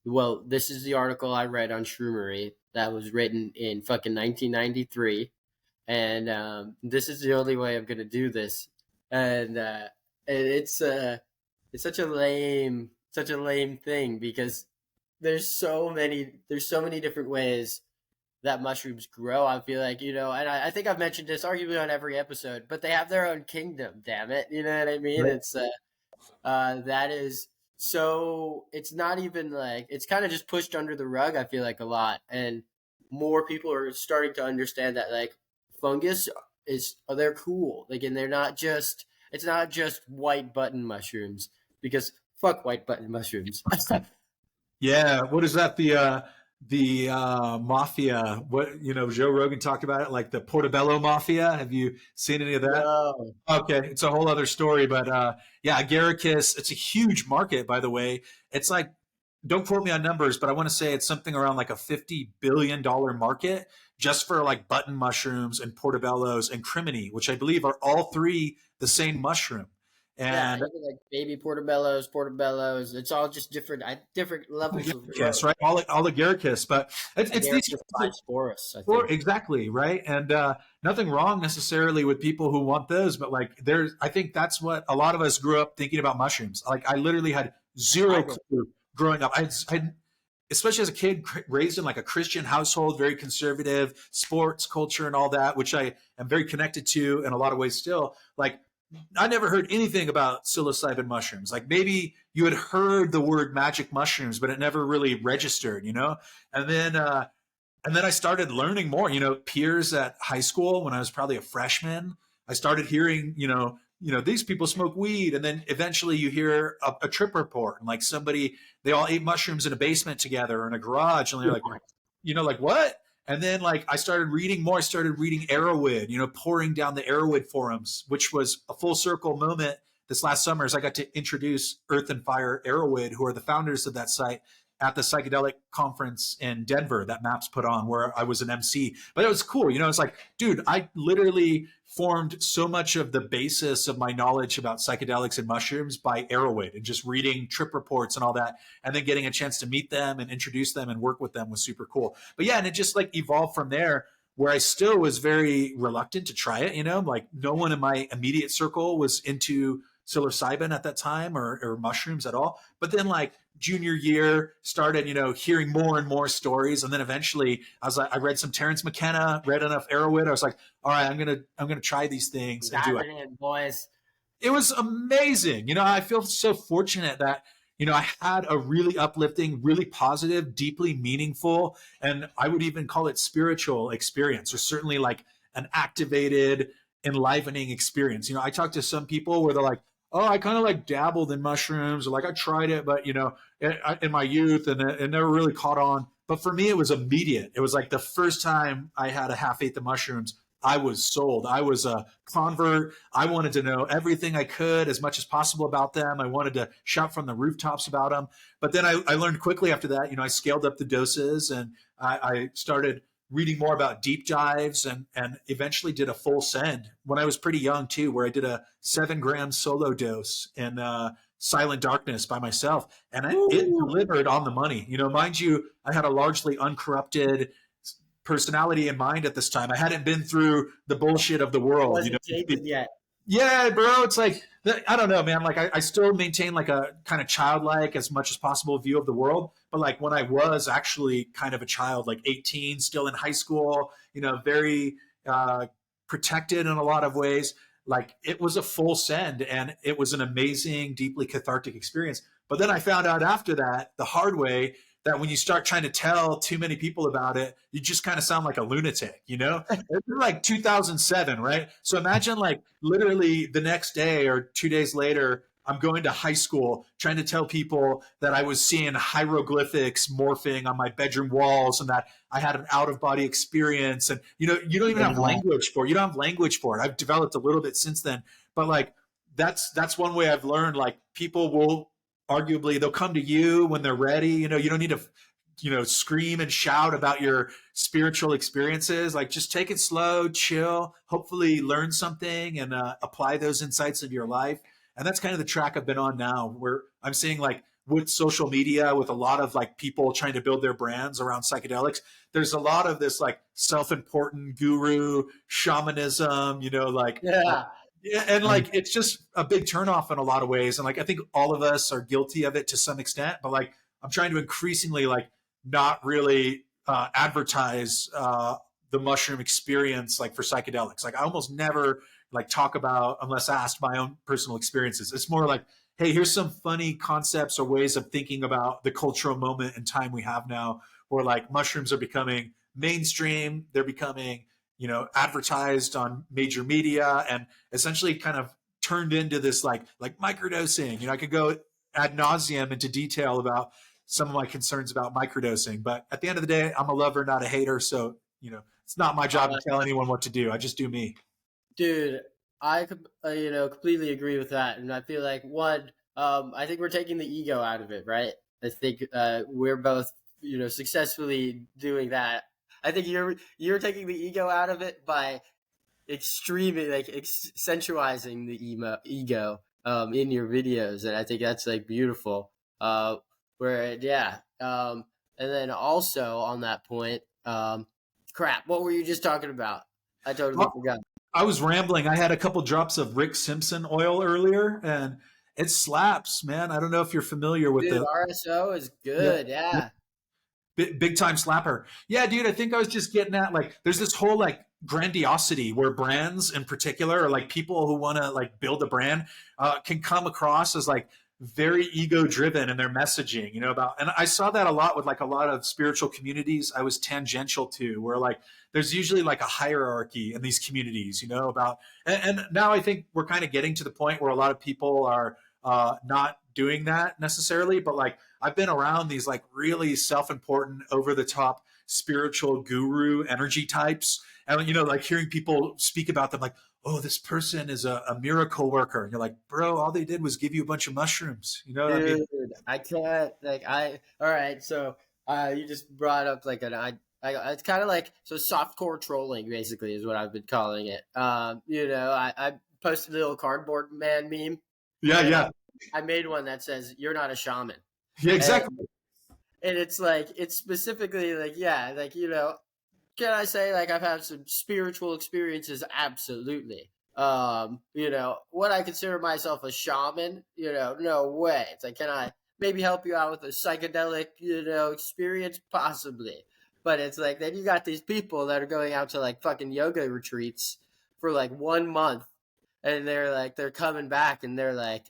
A: well, this is the article I read on shroomery that was written in fucking 1993, and this is the only way I'm gonna do this, and it's such a lame thing, because there's so many different ways that mushrooms grow. I feel like, and I think I've mentioned this arguably on every episode, but they have their own kingdom, damn it. You know what I mean? Right. It's that is so, it's not even like, it's kind of just pushed under the rug, I feel like, a lot. And more people are starting to understand that like fungus they're cool. Like, and it's not just white button mushrooms, because fuck white button mushrooms.
B: Yeah. What is that? The mafia, Joe Rogan talked about it, like the Portobello Mafia. Have you seen any of that?
A: No.
B: Okay, it's a whole other story, but yeah, agaricus, it's a huge market, by the way. It's like, don't quote me on numbers, but I want to say it's something around like a $50 billion market just for like button mushrooms and portobellos and crimini, which I believe are all three the same mushroom. And
A: yeah, like baby portobellos, it's all just different levels of growth.
B: Right? All agaricus, but it's these
A: sporus, I think.
B: Exactly, right? And nothing wrong necessarily with people who want those, but like I think that's what a lot of us grew up thinking about mushrooms. Like I literally had zero clue growing up. I especially as a kid raised in like a Christian household, very conservative, sports culture and all that, which I am very connected to in a lot of ways still. Like, I never heard anything about psilocybin mushrooms. Like maybe you had heard the word magic mushrooms, but it never really registered, And then I started learning more. Peers at high school when I was probably a freshman, I started hearing, these people smoke weed, and then eventually you hear a trip report, and like they all ate mushrooms in a basement together or in a garage, and they're like, like what? And then like I started reading more. I started reading Arrowwood, pouring down the Arrowwood forums, which was a full circle moment this last summer as I got to introduce Earth and Fire Arrowwood, who are the founders of that site, at the psychedelic conference in Denver that MAPS put on, where I was an MC. But it was cool. It's like, dude, I literally formed so much of the basis of my knowledge about psychedelics and mushrooms by Arrowwood and just reading trip reports and all that. And then getting a chance to meet them and introduce them and work with them was super cool. But yeah, and it just like evolved from there. where I still was very reluctant to try it. Like no one in my immediate circle was into psilocybin at that time or mushrooms at all. But then like junior year started, hearing more and more stories. And then eventually I was like, I read some Terrence McKenna, read enough Arrowwood. I was like, all right, I'm going to try these things and do it.
A: Diving in, boys.
B: It was amazing. I feel so fortunate that, I had a really uplifting, really positive, deeply meaningful, and I would even call it spiritual experience, or certainly like an activated, enlivening experience. I talked to some people where they're like, oh, I kind of like dabbled in mushrooms, or like I tried it, but, in my youth, and it never really caught on. But for me, it was immediate. It was like the first time I had a half eighth of mushrooms, I was sold. I was a convert. I wanted to know everything I could, as much as possible about them. I wanted to shout from the rooftops about them. But then I learned quickly after that, I scaled up the doses, and I started reading more about deep dives, and eventually did a full send when I was pretty young too, where I did a 7-gram solo dose in silent darkness by myself. And it delivered on the money. Mind you, I had a largely uncorrupted personality in mind at this time. I hadn't been through the bullshit of the world.
A: Wasn't tainted yet.
B: Yeah, bro. It's like, I don't know, man. Like I still maintain like a kind of childlike, as much as possible, view of the world. But like when I was actually kind of a child, like 18, still in high school, very protected in a lot of ways, like it was a full send, and it was an amazing, deeply cathartic experience. But then I found out after that, the hard way, that when you start trying to tell too many people about it, you just kind of sound like a lunatic, It's like 2007, right? So imagine like literally the next day or 2 days later, I'm going to high school trying to tell people that I was seeing hieroglyphics morphing on my bedroom walls, and that I had an out of body experience. And, you don't even have language for it. You don't have language for it. I've developed a little bit since then, but like, that's one way I've learned, like people will, arguably they'll come to you when they're ready. You don't need to scream and shout about your spiritual experiences. Like just take it slow, chill, hopefully learn something, and apply those insights into your life. And that's kind of the track I've been on now, where I'm seeing like with social media, with a lot of like people trying to build their brands around psychedelics, there's a lot of this like self-important guru shamanism, like
A: Yeah.
B: yeah, and like it's just a big turnoff in a lot of ways, and like I think all of us are guilty of it to some extent. But like I'm trying to increasingly like not really advertise the mushroom experience like for psychedelics. Like I almost never like talk about, unless asked, my own personal experiences. It's more like, hey, here's some funny concepts or ways of thinking about the cultural moment and time we have now, where like mushrooms are becoming mainstream. They're becoming advertised on major media, and essentially kind of turned into this like microdosing. I could go ad nauseum into detail about some of my concerns about microdosing, but at the end of the day, I'm a lover, not a hater. So, it's not my job to tell anyone what to do. I just do me.
A: Dude, I completely agree with that, and I feel like I think we're taking the ego out of it, right? I think we're both successfully doing that. I think you're taking the ego out of it by extremely like accentualizing the ego in your videos, and I think that's like beautiful. And then also on that point, crap, what were you just talking about? I totally forgot.
B: I was rambling. I had a couple drops of Rick Simpson oil earlier, and it slaps, man. I don't know if you're familiar with
A: Dude, RSO is good. Yeah.
B: Big time slapper. Yeah, dude, I think I was just getting at like there's this whole like grandiosity where brands in particular, or like people who want to like build a brand can come across as like very ego driven in their messaging, about, and I saw that a lot with like a lot of spiritual communities I was tangential to, where like there's usually like a hierarchy in these communities, about, and now I think we're kind of getting to the point where a lot of people are not doing that necessarily, but like I've been around these like really self-important, over the top spiritual guru energy types, and like hearing people speak about them like, oh, this person is a miracle worker. And you're like, bro, all they did was give you a bunch of mushrooms.
A: Dude, I can't all right. So you just brought up like it's kind of like, so softcore trolling basically is what I've been calling it. I posted a little cardboard man meme.
B: Yeah.
A: I made one that says, "You're not a shaman."
B: Yeah, exactly.
A: And it's like, it's specifically like, yeah, like, can I say, like, I've had some spiritual experiences? Absolutely. Would I consider myself a shaman? No way. It's like, can I maybe help you out with a psychedelic, experience? Possibly. But it's like, then you got these people that are going out to like fucking yoga retreats for like 1 month, and they're coming back, and they're like,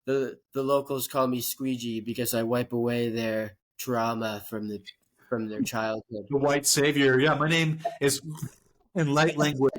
A: the locals call me Squeegee because I wipe away their trauma from their childhood.
B: The white savior. Yeah, my name is in light language.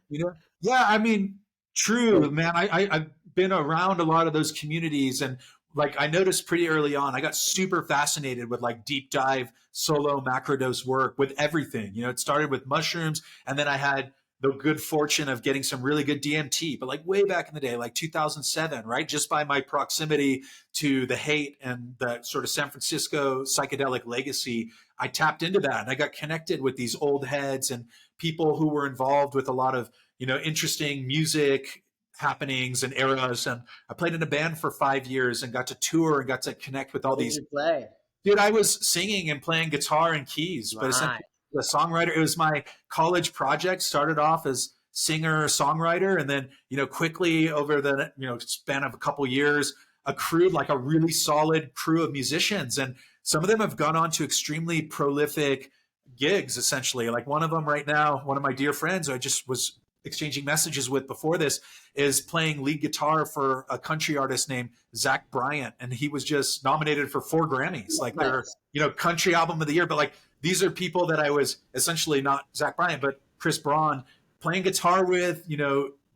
B: You know? Yeah, I mean, true, man. I've been around a lot of those communities, and like I noticed pretty early on, I got super fascinated with like deep dive solo macrodose work with everything. It started with mushrooms, and then I had the good fortune of getting some really good DMT, but like way back in the day, like 2007, right? Just by my proximity to the hate and the sort of San Francisco psychedelic legacy, I tapped into that and I got connected with these old heads and people who were involved with a lot of interesting music happenings and eras. And I played in a band for 5 years and got to tour and got to connect with all
A: What did
B: these.
A: you play?
B: Dude, I was singing and playing guitar and keys, but
A: Right.
B: essentially the songwriter. It was my college project. Started off as singer songwriter, and then quickly over the span of a couple years, accrued like a really solid crew of musicians, and some of them have gone on to extremely prolific gigs. Essentially, like one of them right now, one of my dear friends who I just was exchanging messages with before this, is playing lead guitar for a country artist named Zach Bryant, and he was just nominated for 4 Grammys, like their country album of the year. But like these are people that I was essentially, not Zach Bryant, but Chris Braun, playing guitar with,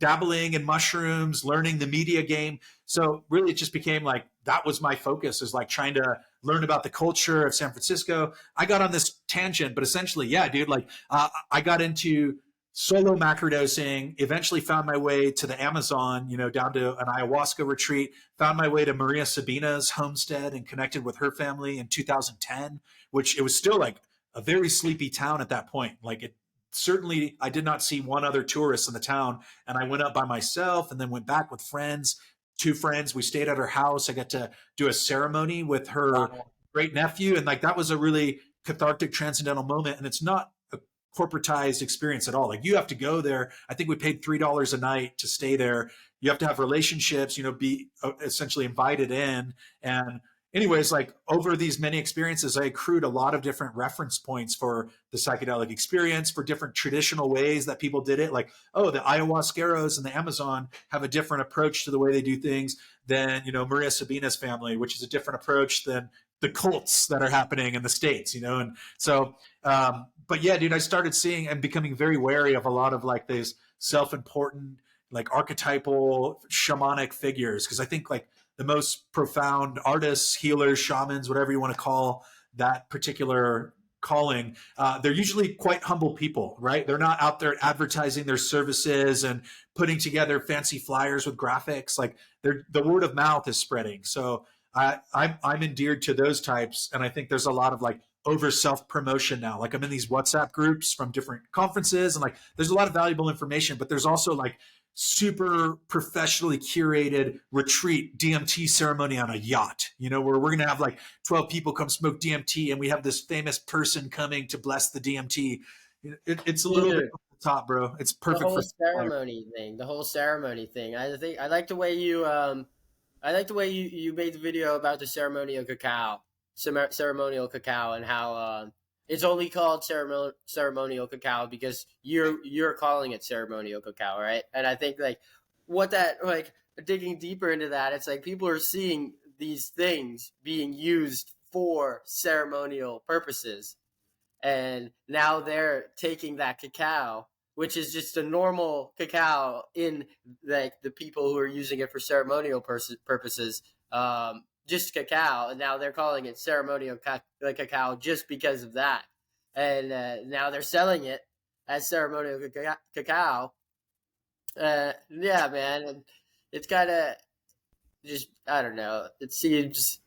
B: dabbling in mushrooms, learning the media game. So really, it just became like that was my focus, is like trying to learn about the culture of San Francisco. I got on this tangent, but essentially, yeah, dude, like I got into solo macrodosing, eventually found my way to the Amazon, down to an ayahuasca retreat, found my way to Maria Sabina's homestead and connected with her family in 2010, which it was still like a very sleepy town at that point. Like it certainly, I did not see one other tourist in the town. And I went up by myself and then went back with friends, 2 friends. We stayed at her house. I got to do a ceremony with her great nephew. And like, that was a really cathartic, transcendental moment. And it's not a corporatized experience at all. Like you have to go there. I think we paid $3 a night to stay there. You have to have relationships, be essentially invited in. And anyways, like over these many experiences, I accrued a lot of different reference points for the psychedelic experience, for different traditional ways that people did it. Like, oh, the ayahuasqueros in the Amazon have a different approach to the way they do things than, Maria Sabina's family, which is a different approach than the cults that are happening in the States, And so, but yeah, dude, I started seeing and becoming very wary of a lot of like these self-important, like archetypal shamanic figures. Cause I think like the most profound artists, healers, shamans, whatever you want to call that particular calling, they're usually quite humble people, right? They're not out there advertising their services and putting together fancy flyers with graphics. Like the word of mouth is spreading. So I'm endeared to those types. And I think there's a lot of like over self-promotion now. Like I'm in these WhatsApp groups from different conferences, and like there's a lot of valuable information, but there's also like super professionally curated retreat DMT ceremony on a yacht, where we're going to have like 12 people come smoke DMT, and we have this famous person coming to bless the DMT. It's a little bit off the top, bro. It's perfect
A: the whole
B: for
A: ceremony thing. The whole ceremony thing. I think I like the way you made the video about the ceremonial cacao, and how it's only called ceremonial cacao because you're calling it ceremonial cacao, right? And I think like what that like digging deeper into that, it's like people are seeing these things being used for ceremonial purposes, and now they're taking that cacao, which is just a normal cacao, in like the people who are using it for ceremonial purposes, just cacao, and now they're calling it ceremonial cacao just because of that, and now they're selling it as ceremonial cacao. Yeah, man, and it's kind of just, I don't know. It seems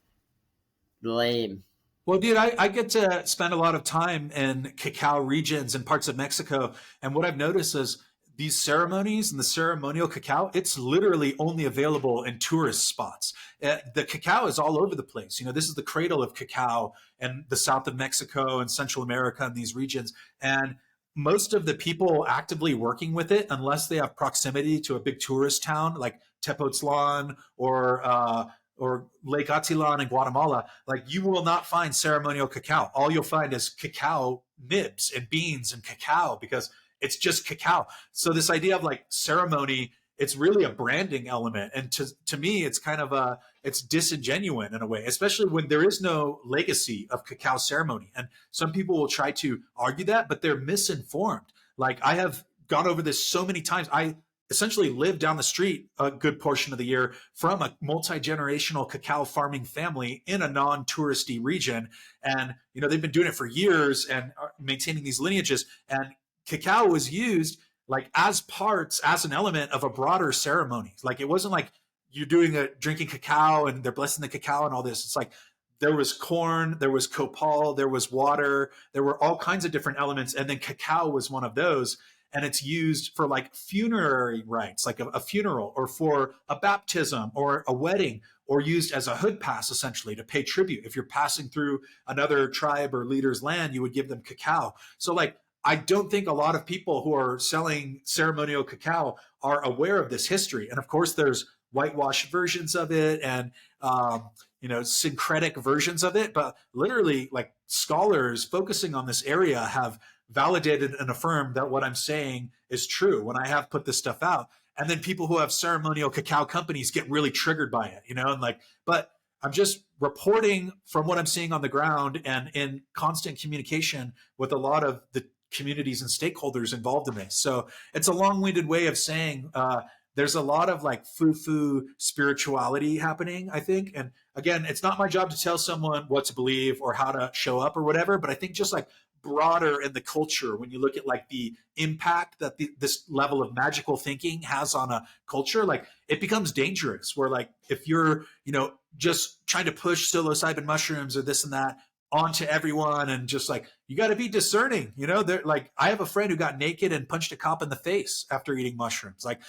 A: lame.
B: Well, dude, I get to spend a lot of time in cacao regions and parts of Mexico. And what I've noticed is these ceremonies and the ceremonial cacao, it's literally only available in tourist spots. The cacao is all over the place. This is the cradle of cacao and the south of Mexico and Central America and these regions. And most of the people actively working with it, unless they have proximity to a big tourist town like Tepoztlan or Lake Atilan in Guatemala, like you will not find ceremonial cacao. All you'll find is cacao nibs and beans and cacao because it's just cacao. So this idea of like ceremony, it's really a branding element. And to me, it's kind of it's disingenuous in a way, especially when there is no legacy of cacao ceremony. And some people will try to argue that, but they're misinformed. Like I have gone over this so many times. I essentially live down the street a good portion of the year from a multi-generational cacao farming family in a non-touristy region. And, they've been doing it for years and are maintaining these lineages. And cacao was used like as an element of a broader ceremony. Like it wasn't like you're drinking cacao and they're blessing the cacao and all this. It's like there was corn, there was copal, there was water, there were all kinds of different elements. And then cacao was one of those. And it's used for like funerary rites, like a funeral or for a baptism or a wedding, or used as a hood pass, essentially, to pay tribute. If you're passing through another tribe or leader's land, you would give them cacao. So like, I don't think a lot of people who are selling ceremonial cacao are aware of this history. And of course, there's whitewashed versions of it and, syncretic versions of it. But literally, like scholars focusing on this area have validated and affirmed that what I'm saying is true when I have put this stuff out. And then people who have ceremonial cacao companies get really triggered by it, and like, but I'm just reporting from what I'm seeing on the ground and in constant communication with a lot of the communities and stakeholders involved in this. So it's a long-winded way of saying there's a lot of like foo-foo spirituality happening, I think. And again, it's not my job to tell someone what to believe or how to show up or whatever, but I think just like broader in the culture, when you look at like the impact that this level of magical thinking has on a culture, like it becomes dangerous where like if you're just trying to push psilocybin mushrooms or this and that onto everyone and just like you got to be discerning, they're like I have a friend who got naked and punched a cop in the face after eating mushrooms. Like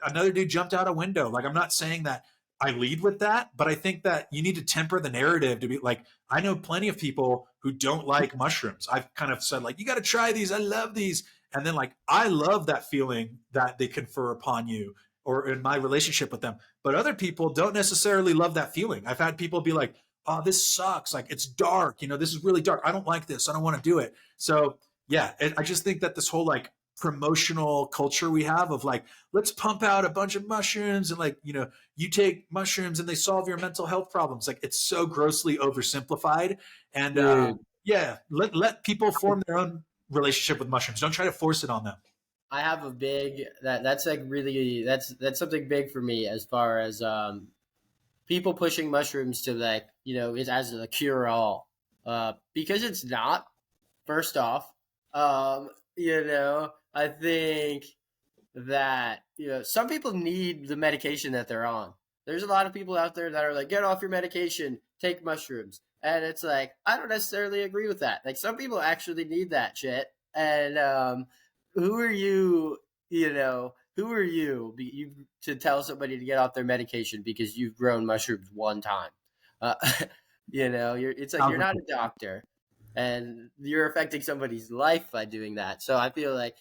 B: another dude jumped out a window. Like I'm not saying that I lead with that, but I think that you need to temper the narrative to be like, I know plenty of people who don't like mushrooms. I've kind of said like, you got to try these. I love these. And then like, I love that feeling that they confer upon you or in my relationship with them. But other people don't necessarily love that feeling. I've had people be like, oh, this sucks. Like it's dark. This is really dark. I don't like this. I don't want to do it. So yeah, I just think that this whole like promotional culture we have of like, let's pump out a bunch of mushrooms and like, you take mushrooms and they solve your mental health problems. Like it's so grossly oversimplified. And let people form their own relationship with mushrooms. Don't try to force it on them.
A: I have a big that's like really that's something big for me as far as people pushing mushrooms to like it as a cure all because it's not. First off, I think that some people need the medication that they're on. There's a lot of people out there that are like, get off your medication, take mushrooms. And it's like, I don't necessarily agree with that. Like some people actually need that shit. And who are you to tell somebody to get off their medication because you've grown mushrooms one time? It's like you're not a doctor and you're affecting somebody's life by doing that. So I feel like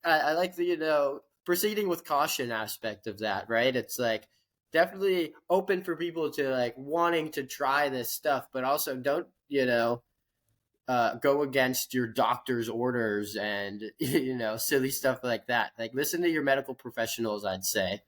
A: I like the proceeding with caution aspect of that, right? It's like definitely open for people to like wanting to try this stuff, but also don't go against your doctor's orders and silly stuff like that. Like listen to your medical professionals, I'd say.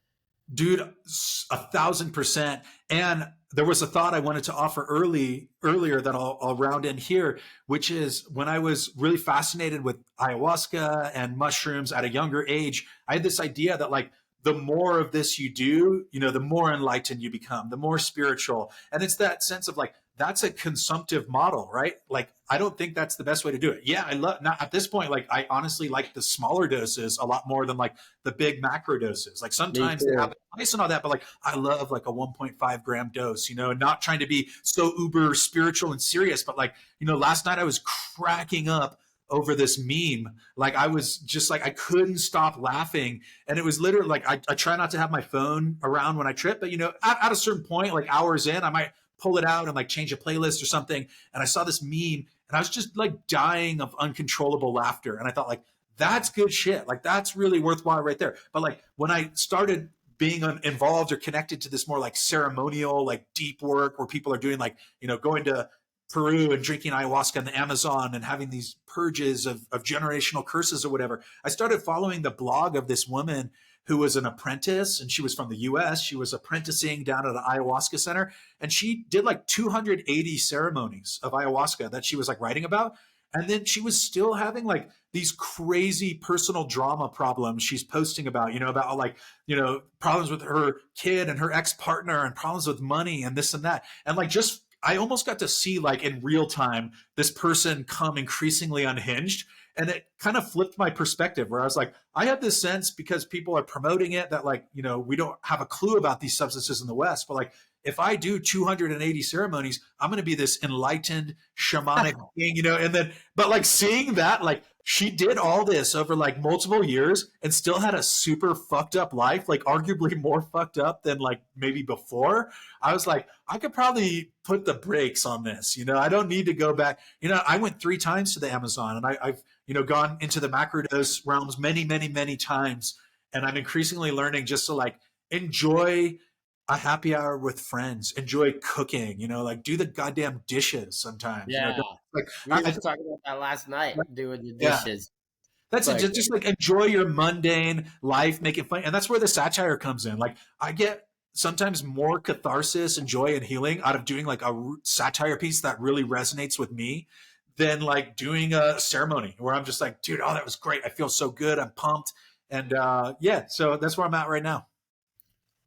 B: Dude, 1,000%. And there was a thought I wanted to offer earlier that I'll round in here, which is when I was really fascinated with ayahuasca and mushrooms at a younger age, I had this idea that like the more of this you do, the more enlightened you become, the more spiritual. And it's that sense of like, that's a consumptive model, right? Like, I don't think that's the best way to do it. Yeah, I love not at this point. Like, I honestly like the smaller doses a lot more than like the big macro doses. Like sometimes they have ice and all that, but like I love like a 1.5 gram dose, and not trying to be so uber spiritual and serious. But like, last night I was cracking up over this meme. Like I was just like, I couldn't stop laughing. And it was literally like, I try not to have my phone around when I trip, but you know, at a certain point, like hours in, I might pull it out and like change a playlist or something. And I saw this meme and I was just like dying of uncontrollable laughter. And I thought like, that's good shit. Like that's really worthwhile right there. But like when I started being involved or connected to this more like ceremonial, like deep work where people are doing like, you know, going to Peru and drinking ayahuasca in the Amazon and having these purges of generational curses or whatever, I started following the blog of this woman who was an apprentice, and she was from the US. She was apprenticing down at an ayahuasca center, and she did like 280 ceremonies of ayahuasca that she was like writing about. And then she was still having like these crazy personal drama problems she's posting about, you know, about like, you know, problems with her kid and her ex-partner and problems with money and this and that. And like, just, I almost got to see like in real time, this person come increasingly unhinged. And it kind of flipped my perspective where I was like, I have this sense because people are promoting it that like, you know, we don't have a clue about these substances in the West, but like, if I do 280 ceremonies, I'm going to be this enlightened shamanic being, you know, and then, but like seeing that, like she did all this over like multiple years and still had a super fucked up life, like arguably more fucked up than like maybe before. I was like, I could probably put the brakes on this. You know, I don't need to go back. You know, I went 3 times to the Amazon and I've, you know, gone into the macrodose realms many, many, many times. And I'm increasingly learning just to like enjoy a happy hour with friends, enjoy cooking, you know, like do the goddamn dishes sometimes, you know,
A: Yeah.
B: like,
A: We were just talking about that last night, doing the
B: yeah,
A: dishes.
B: that's it.
A: Like,
B: Just like enjoy your mundane life, make it fun. And that's where the satire comes in. Like I get sometimes more catharsis and joy and healing out of doing like a satire piece that really resonates with me than like doing a ceremony where I'm just like, dude, oh, that was great. I feel so good. I'm pumped. And yeah, so that's where I'm at right now.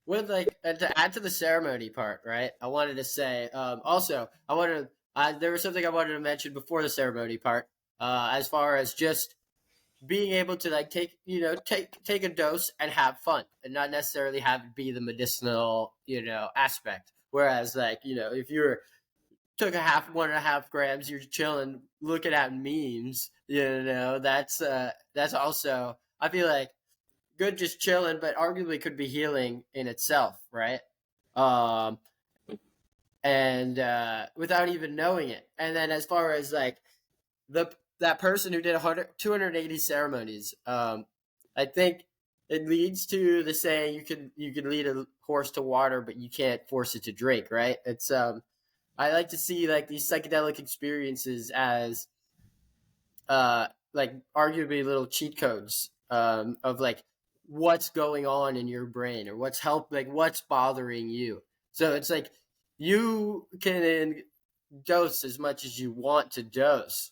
A: with like to add to the ceremony part, right? I wanted to say also I wanted there was something I wanted to mention before the ceremony part, as far as just being able to like take a dose and have fun and not necessarily have it be the medicinal aspect. Whereas like if you're took a 1.5 grams, you're chilling looking at memes, that's also, I feel like, good just chilling, but arguably could be healing in itself, right? um and without even knowing it. And then as far as like that person who did 280 ceremonies, I think it leads to the saying, you can lead a horse to water but you can't force it to drink, right? It's I like to see like these psychedelic experiences as like arguably little cheat codes, of like what's going on in your brain or what's bothering you. So it's like you can dose as much as you want to dose,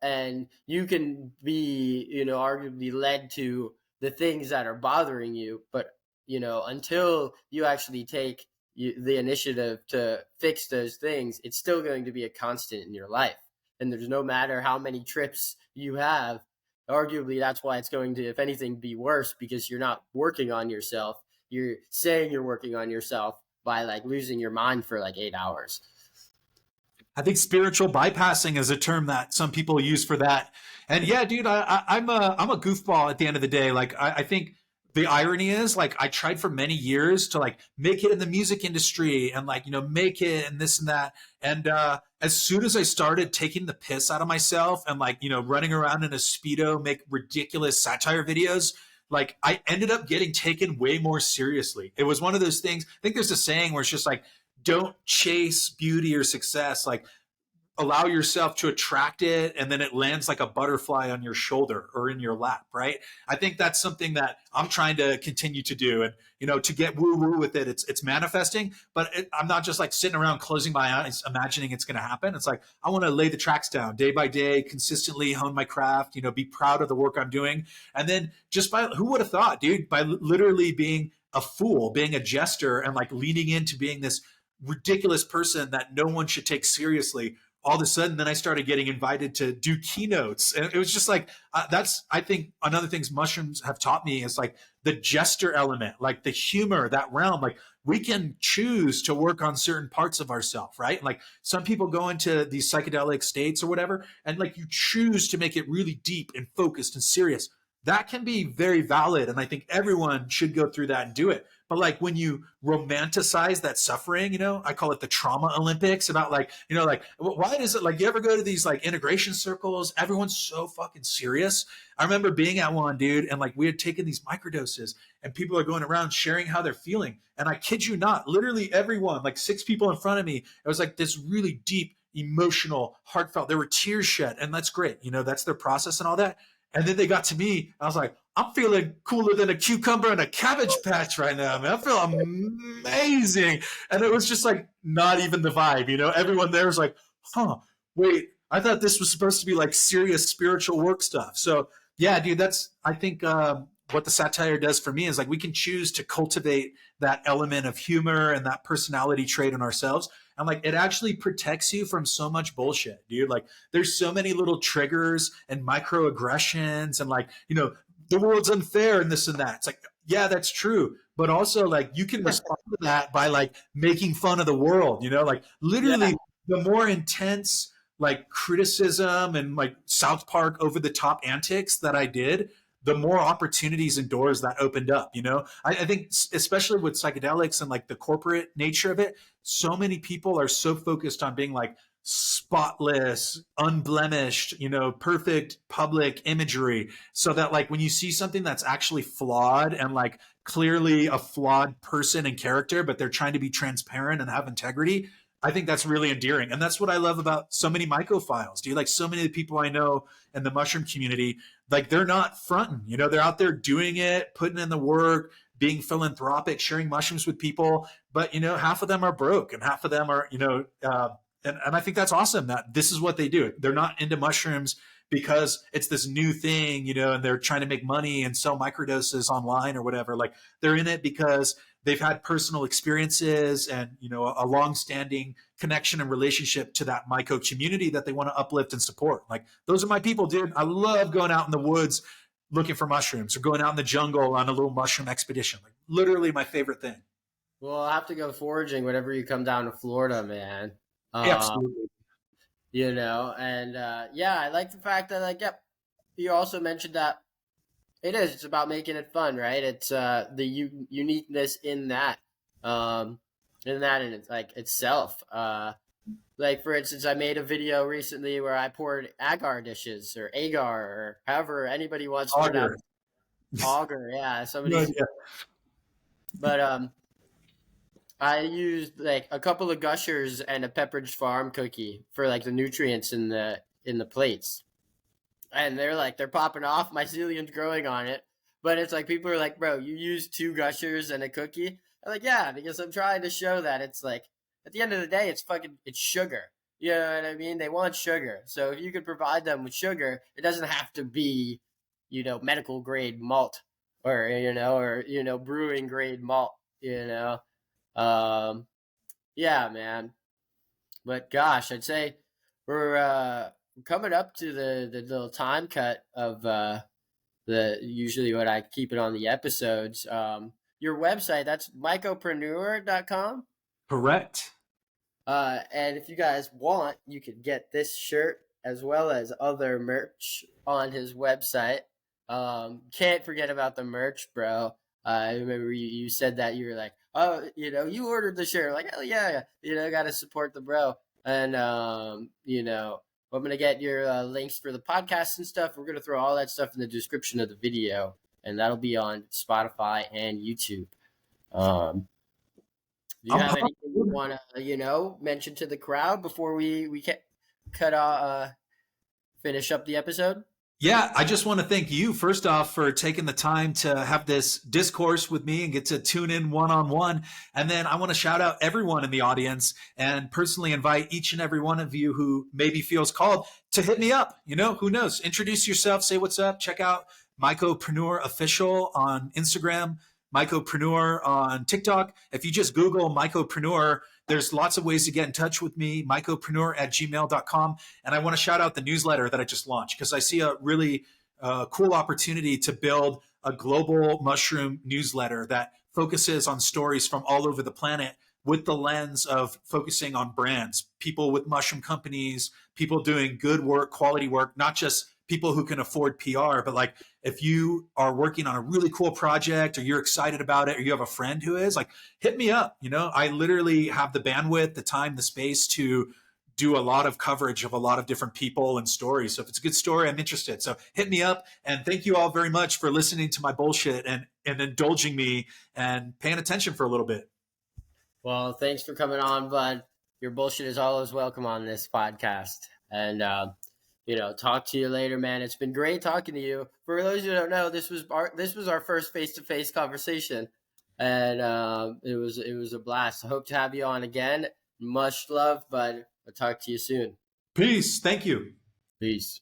A: and you can be arguably led to the things that are bothering you, but until you actually take the initiative to fix those things, it's still going to be a constant in your life. And there's no matter how many trips you have, arguably that's why it's going to, if anything, be worse, because you're not working on yourself. You're saying you're working on yourself by like losing your mind for like 8 hours.
B: I think spiritual bypassing is a term that some people use for that. And yeah, dude, I'm a goofball at the end of the day. Like I think the irony is like I tried for many years to like make it in the music industry and like make it and this and that. And as soon as I started taking the piss out of myself and like running around in a Speedo, make ridiculous satire videos, like I ended up getting taken way more seriously. It was one of those things. I think there's a saying where it's just like, don't chase beauty or success, like allow yourself to attract it, and then it lands like a butterfly on your shoulder or in your lap, right? I think that's something that I'm trying to continue to do. And to get woo woo with it, it's manifesting, but I'm not just like sitting around closing my eyes imagining it's going to happen. It's like I want to lay the tracks down day by day, consistently hone my craft, be proud of the work I'm doing. And then just by, who would have thought, dude, by literally being a fool, being a jester, and like leaning into being this ridiculous person that no one should take seriously, all of a sudden, then I started getting invited to do keynotes. And it was just like, that's, I think, another things mushrooms have taught me is like the gesture element, like the humor, that realm. Like we can choose to work on certain parts of ourselves, right? Like some people go into these psychedelic states or whatever, and like you choose to make it really deep and focused and serious. That can be very valid. And I think everyone should go through that and do it. But like when you romanticize that suffering, I call it the trauma Olympics about like, like why is it like you ever go to these like integration circles? Everyone's so fucking serious. I remember being at one, dude, and like we had taken these microdoses and people are going around sharing how they're feeling. And I kid you not, literally everyone, like 6 people in front of me, it was like this really deep, emotional, heartfelt. There were tears shed, and that's great. That's their process and all that. And then they got to me. I was like, I'm feeling cooler than a cucumber in a cabbage patch right now, man. I feel amazing. And it was just like not even the vibe, Everyone there was like, wait, I thought this was supposed to be like serious spiritual work stuff. So yeah, dude, that's, I think what the satire does for me is like we can choose to cultivate that element of humor and that personality trait in ourselves. And like it actually protects you from so much bullshit, dude. Like there's so many little triggers and microaggressions and like, the world's unfair and this and that. It's like, yeah, that's true. But also like you can respond to that by like making fun of the world, like literally the more intense like criticism and like South Park over the top antics that I did, the more opportunities and doors that opened up, I think especially with psychedelics and like the corporate nature of it, so many people are so focused on being like spotless, unblemished, perfect public imagery. So that like when you see something that's actually flawed and like clearly a flawed person and character, but they're trying to be transparent and have integrity, I think that's really endearing. And that's what I love about so many mycophiles, dude. Like so many of the people I know in the mushroom community, like they're not fronting, they're out there doing it, putting in the work, being philanthropic, sharing mushrooms with people. But, half of them are broke and half of them are, and I think that's awesome that this is what they do. They're not into mushrooms because it's this new thing, and they're trying to make money and sell microdoses online or whatever. Like they're in it because they've had personal experiences and, a long-standing connection and relationship to that myco community that they want to uplift and support. Like those are my people, dude. I love going out in the woods looking for mushrooms or going out in the jungle on a little mushroom expedition. Like literally my favorite thing.
A: Well, I'll have to go foraging whenever you come down to Florida, man.
B: Absolutely.
A: And I like the fact that like, you also mentioned that it's about making it fun, right? It's the uniqueness in that and it's like itself. Like for instance, I made a video recently where I poured agar dishes or agar or however anybody wants to pronounce auger. Yeah, somebody. No idea. But I used like a couple of gushers and a Pepperidge Farm cookie for like the nutrients in the plates. And they're popping off, mycelium's growing on it. But it's like people are like, bro, you used 2 gushers and a cookie? I'm like, yeah, because I'm trying to show that it's like at the end of the day it's sugar. You know what I mean? They want sugar. So if you could provide them with sugar, it doesn't have to be, medical grade malt or brewing grade malt, yeah, man. But gosh, I'd say we're coming up to the little time cut of the usually what I keep it on the episodes. Your website, that's mycopreneur.com.
B: Correct.
A: And if you guys want, you could get this shirt as well as other merch on his website. Can't forget about the merch, bro. I remember you said that you were like, oh, you ordered the shirt. Like, hell yeah, got to support the bro. And, I'm going to get your links for the podcast and stuff. We're going to throw all that stuff in the description of the video, and that'll be on Spotify and YouTube. Do you have anything you want to, mention to the crowd before we finish up the episode?
B: Yeah, I just want to thank you, first off, for taking the time to have this discourse with me and get to tune in one-on-one. And then I want to shout out everyone in the audience and personally invite each and every one of you who maybe feels called to hit me up. Who knows? Introduce yourself, say what's up, check out Mycopreneur Official on Instagram, Mycopreneur on TikTok. If you just Google Mycopreneur, There's lots of ways to get in touch with me, mycopreneur@gmail.com. And I want to shout out the newsletter that I just launched because I see a really cool opportunity to build a global mushroom newsletter that focuses on stories from all over the planet with the lens of focusing on brands, people with mushroom companies, people doing good work, quality work, not just people who can afford PR, but like if you are working on a really cool project or you're excited about it or you have a friend who is, like, hit me up. You know, I literally have the bandwidth, the time, the space to do a lot of coverage of a lot of different people and stories. So if it's a good story, I'm interested. So hit me up. And thank you all very much for listening to my bullshit and indulging me and paying attention for a little bit.
A: Well, thanks for coming on, bud. Your bullshit is always welcome on this podcast. And, talk to you later, man. It's been great talking to you. For those who don't know, this was our first face-to-face conversation. And it was a blast. I hope to have you on again. Much love, bud. I'll talk to you soon.
B: Peace. Thank you.
A: Peace.